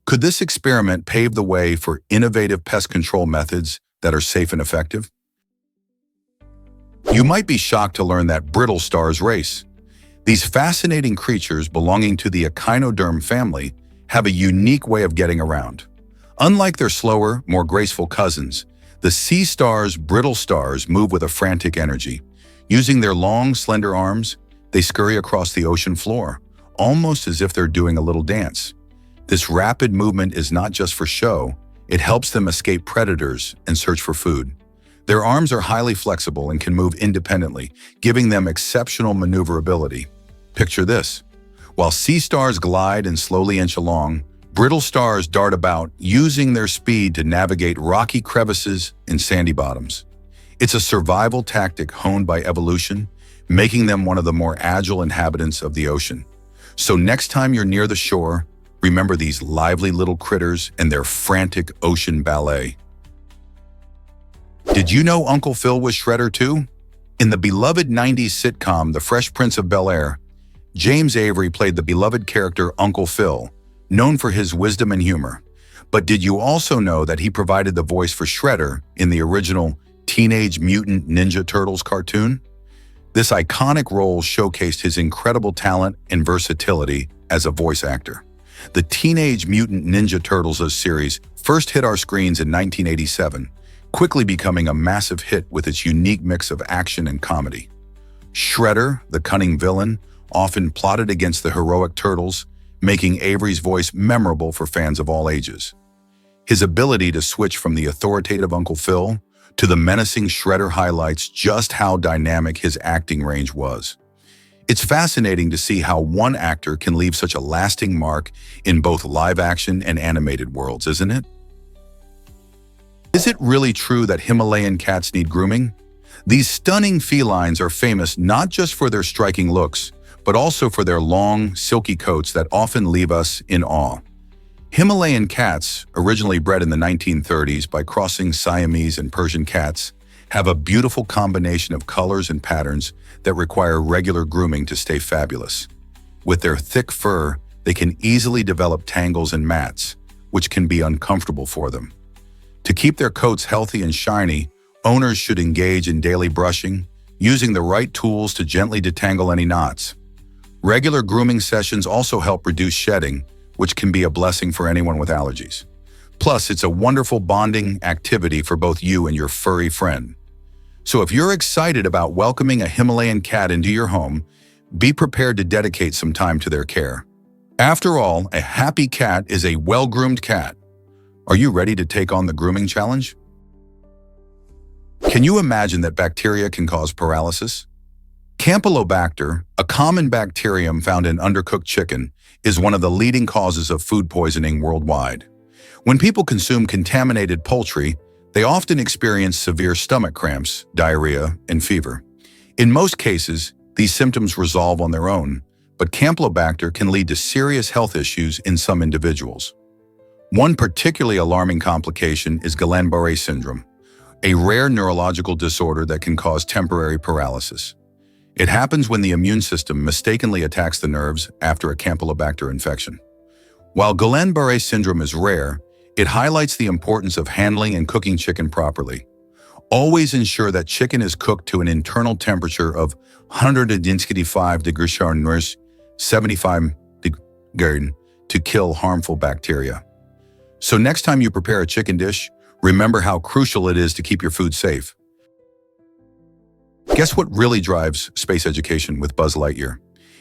A: Could this experiment pave the way for innovative pest control methods that are safe and effective? You might be shocked to learn that brittle stars race. These fascinating creatures belonging to the echinoderm family have a unique way of getting around. Unlike their slower, more graceful cousins, the sea star's brittle stars move with a frantic energy. Using their long, slender arms, they scurry across the ocean floor, almost as if they're doing a little dance. This rapid movement is not just for show, it helps them escape predators and search for food. Their arms are highly flexible and can move independently, giving them exceptional maneuverability. Picture this. While sea stars glide and slowly inch along, brittle stars dart about, using their speed to navigate rocky crevices and sandy bottoms. It's a survival tactic honed by evolution, making them one of the more agile inhabitants of the ocean. So next time you're near the shore, remember these lively little critters and their frantic ocean ballet. Did you know Uncle Phil was Shredder too? In the beloved 90s sitcom The Fresh Prince of Bel-Air, James Avery played the beloved character Uncle Phil, known for his wisdom and humor. But did you also know that he provided the voice for Shredder in the original Teenage Mutant Ninja Turtles cartoon? This iconic role showcased his incredible talent and versatility as a voice actor. The Teenage Mutant Ninja Turtles series first hit our screens in 1987, quickly becoming a massive hit with its unique mix of action and comedy. Shredder, the cunning villain, often plotted against the heroic turtles, making Avery's voice memorable for fans of all ages. His ability to switch from the authoritative Uncle Phil to the menacing Shredder highlights just how dynamic his acting range was. It's fascinating to see how one actor can leave such a lasting mark in both live-action and animated worlds, isn't it? Is it really true that Himalayan cats need grooming? These stunning felines are famous not just for their striking looks, but also for their long, silky coats that often leave us in awe. Himalayan cats, originally bred in the 1930s by crossing Siamese and Persian cats, have a beautiful combination of colors and patterns that require regular grooming to stay fabulous. With their thick fur, they can easily develop tangles and mats, which can be uncomfortable for them. To keep their coats healthy and shiny, owners should engage in daily brushing, using the right tools to gently detangle any knots. Regular grooming sessions also help reduce shedding, which can be a blessing for anyone with allergies. Plus, it's a wonderful bonding activity for both you and your furry friend. So if you're excited about welcoming a Himalayan cat into your home, be prepared to dedicate some time to their care. After all, a happy cat is a well-groomed cat. Are you ready to take on the grooming challenge? Can you imagine that bacteria can cause paralysis? Campylobacter, a common bacterium found in undercooked chicken, is one of the leading causes of food poisoning worldwide. When people consume contaminated poultry, they often experience severe stomach cramps, diarrhea, and fever. In most cases, these symptoms resolve on their own, but Campylobacter can lead to serious health issues in some individuals. One particularly alarming complication is Guillain-Barré syndrome, a rare neurological disorder that can cause temporary paralysis. It happens when the immune system mistakenly attacks the nerves after a Campylobacter infection. While Guillain-Barré syndrome is rare, it highlights the importance of handling and cooking chicken properly. Always ensure that chicken is cooked to an internal temperature of 125 degrees Celsius, 75 degrees to kill harmful bacteria. So next time you prepare a chicken dish, remember how crucial it is to keep your food safe. Guess what really drives space education with Buzz Lightyear?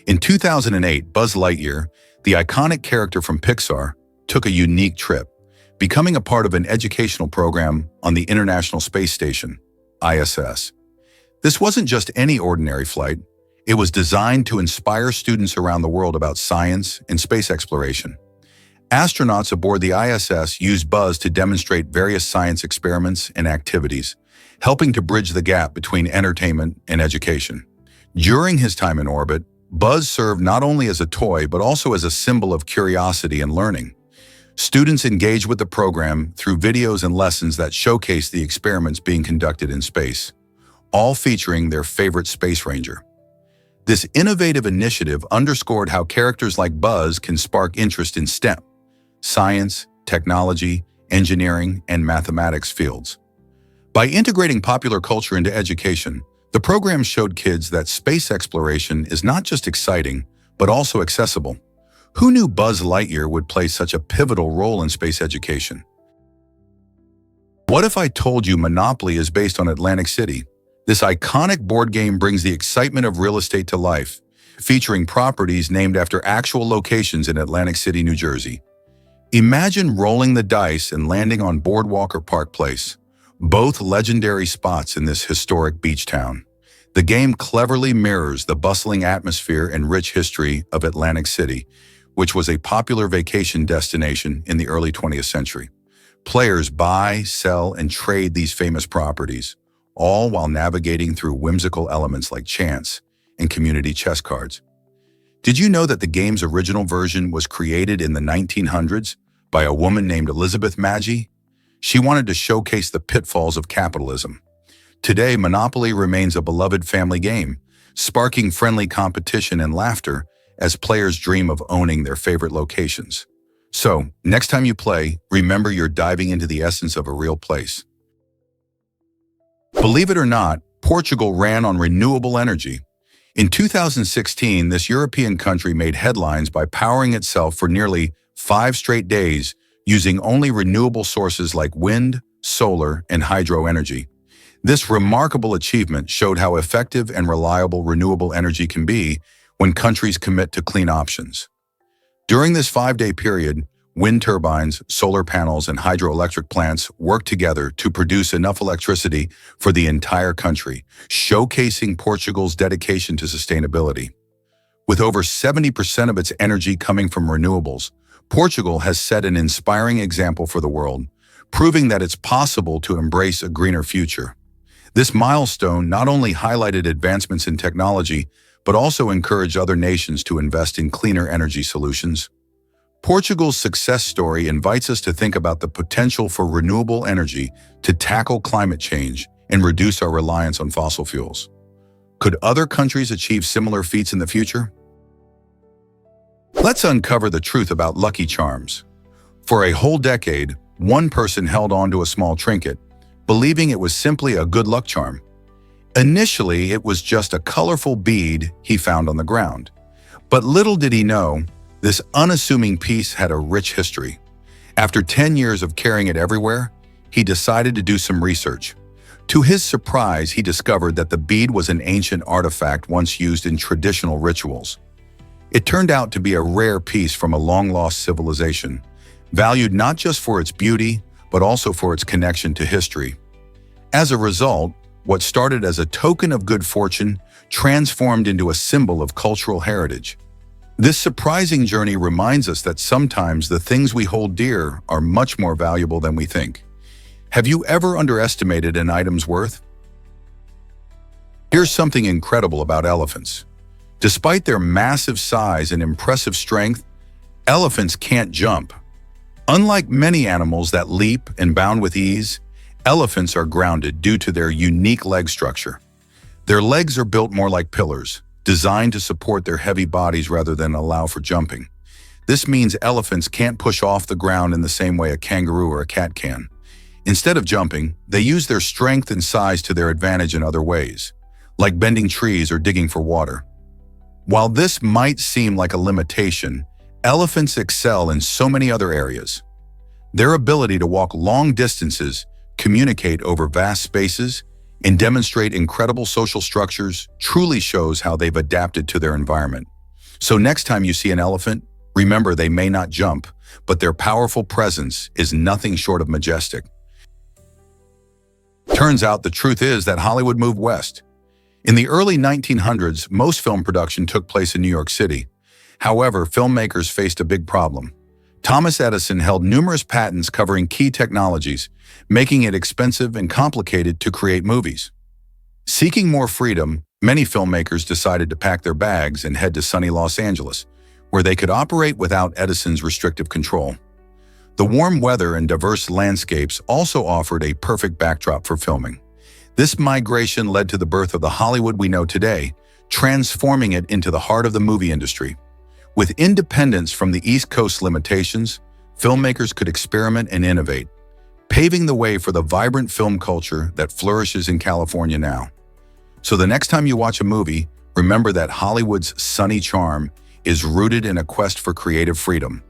A: In 2008, Buzz Lightyear, the iconic character from Pixar, took a unique trip, becoming a part of an educational program on the International Space Station, ISS. This wasn't just any ordinary flight. It was designed to inspire students around the world about science and space exploration. Astronauts aboard the ISS used Buzz to demonstrate various science experiments and activities, helping to bridge the gap between entertainment and education. During his time in orbit, Buzz served not only as a toy but also as a symbol of curiosity and learning. Students engaged with the program through videos and lessons that showcase the experiments being conducted in space, all featuring their favorite space ranger. This innovative initiative underscored how characters like Buzz can spark interest in STEM, science, technology, engineering, and mathematics fields. By integrating popular culture into education, the program showed kids that space exploration is not just exciting, but also accessible. Who knew Buzz Lightyear would play such a pivotal role in space education? What if I told you Monopoly is based on Atlantic City? This iconic board game brings the excitement of real estate to life, featuring properties named after actual locations in Atlantic City, New Jersey. Imagine rolling the dice and landing on Boardwalk or Park Place, both legendary spots in this historic beach town. The game cleverly mirrors the bustling atmosphere and rich history of Atlantic City, which was a popular vacation destination in the early 20th century. Players buy, sell, and trade these famous properties, all while navigating through whimsical elements like chance and community chess cards. Did you know that the game's original version was created in the 1900s by a woman named Elizabeth Magie? She wanted to showcase the pitfalls of capitalism. Today, Monopoly remains a beloved family game, sparking friendly competition and laughter as players dream of owning their favorite locations. So, next time you play, remember you're diving into the essence of a real place. Believe it or not, Portugal ran on renewable energy. In 2016, this European country made headlines by powering itself for nearly 5 straight days using only renewable sources like wind, solar, and hydro energy. This remarkable achievement showed how effective and reliable renewable energy can be when countries commit to clean options. During this 5-day period, wind turbines, solar panels, and hydroelectric plants worked together to produce enough electricity for the entire country, showcasing Portugal's dedication to sustainability. With over 70% of its energy coming from renewables, Portugal has set an inspiring example for the world, proving that it's possible to embrace a greener future. This milestone not only highlighted advancements in technology, but also encouraged other nations to invest in cleaner energy solutions. Portugal's success story invites us to think about the potential for renewable energy to tackle climate change and reduce our reliance on fossil fuels. Could other countries achieve similar feats in the future? Let's uncover the truth about Lucky Charms. For a whole decade, one person held on to a small trinket, believing it was simply a good luck charm. Initially, it was just a colorful bead he found on the ground. But little did he know, This unassuming piece had a rich history. After 10 years of carrying it everywhere, he decided to do some research. To his surprise, he discovered that the bead was an ancient artifact once used in traditional rituals. It turned out to be a rare piece from a long-lost civilization, valued not just for its beauty, but also for its connection to history. As a result, what started as a token of good fortune transformed into a symbol of cultural heritage. This surprising journey reminds us that sometimes the things we hold dear are much more valuable than we think. Have you ever underestimated an item's worth? Here's something incredible about elephants. Despite their massive size and impressive strength, elephants can't jump. Unlike many animals that leap and bound with ease, elephants are grounded due to their unique leg structure. Their legs are built more like pillars, designed to support their heavy bodies rather than allow for jumping. This means elephants can't push off the ground in the same way a kangaroo or a cat can. Instead of jumping, they use their strength and size to their advantage in other ways, like bending trees or digging for water. While this might seem like a limitation, elephants excel in so many other areas. Their ability to walk long distances, communicate over vast spaces, and demonstrate incredible social structures truly shows how they've adapted to their environment. So next time you see an elephant, remember they may not jump, but their powerful presence is nothing short of majestic. Turns out the truth is that Hollywood moved west. In the early 1900s, most film production took place in New York City. However, filmmakers faced a big problem. Thomas Edison held numerous patents covering key technologies, making it expensive and complicated to create movies. Seeking more freedom, many filmmakers decided to pack their bags and head to sunny Los Angeles, where they could operate without Edison's restrictive control. The warm weather and diverse landscapes also offered a perfect backdrop for filming. This migration led to the birth of the Hollywood we know today, transforming it into the heart of the movie industry. With independence from the East Coast limitations, filmmakers could experiment and innovate, paving the way for the vibrant film culture that flourishes in California now. So the next time you watch a movie, remember that Hollywood's sunny charm is rooted in a quest for creative freedom.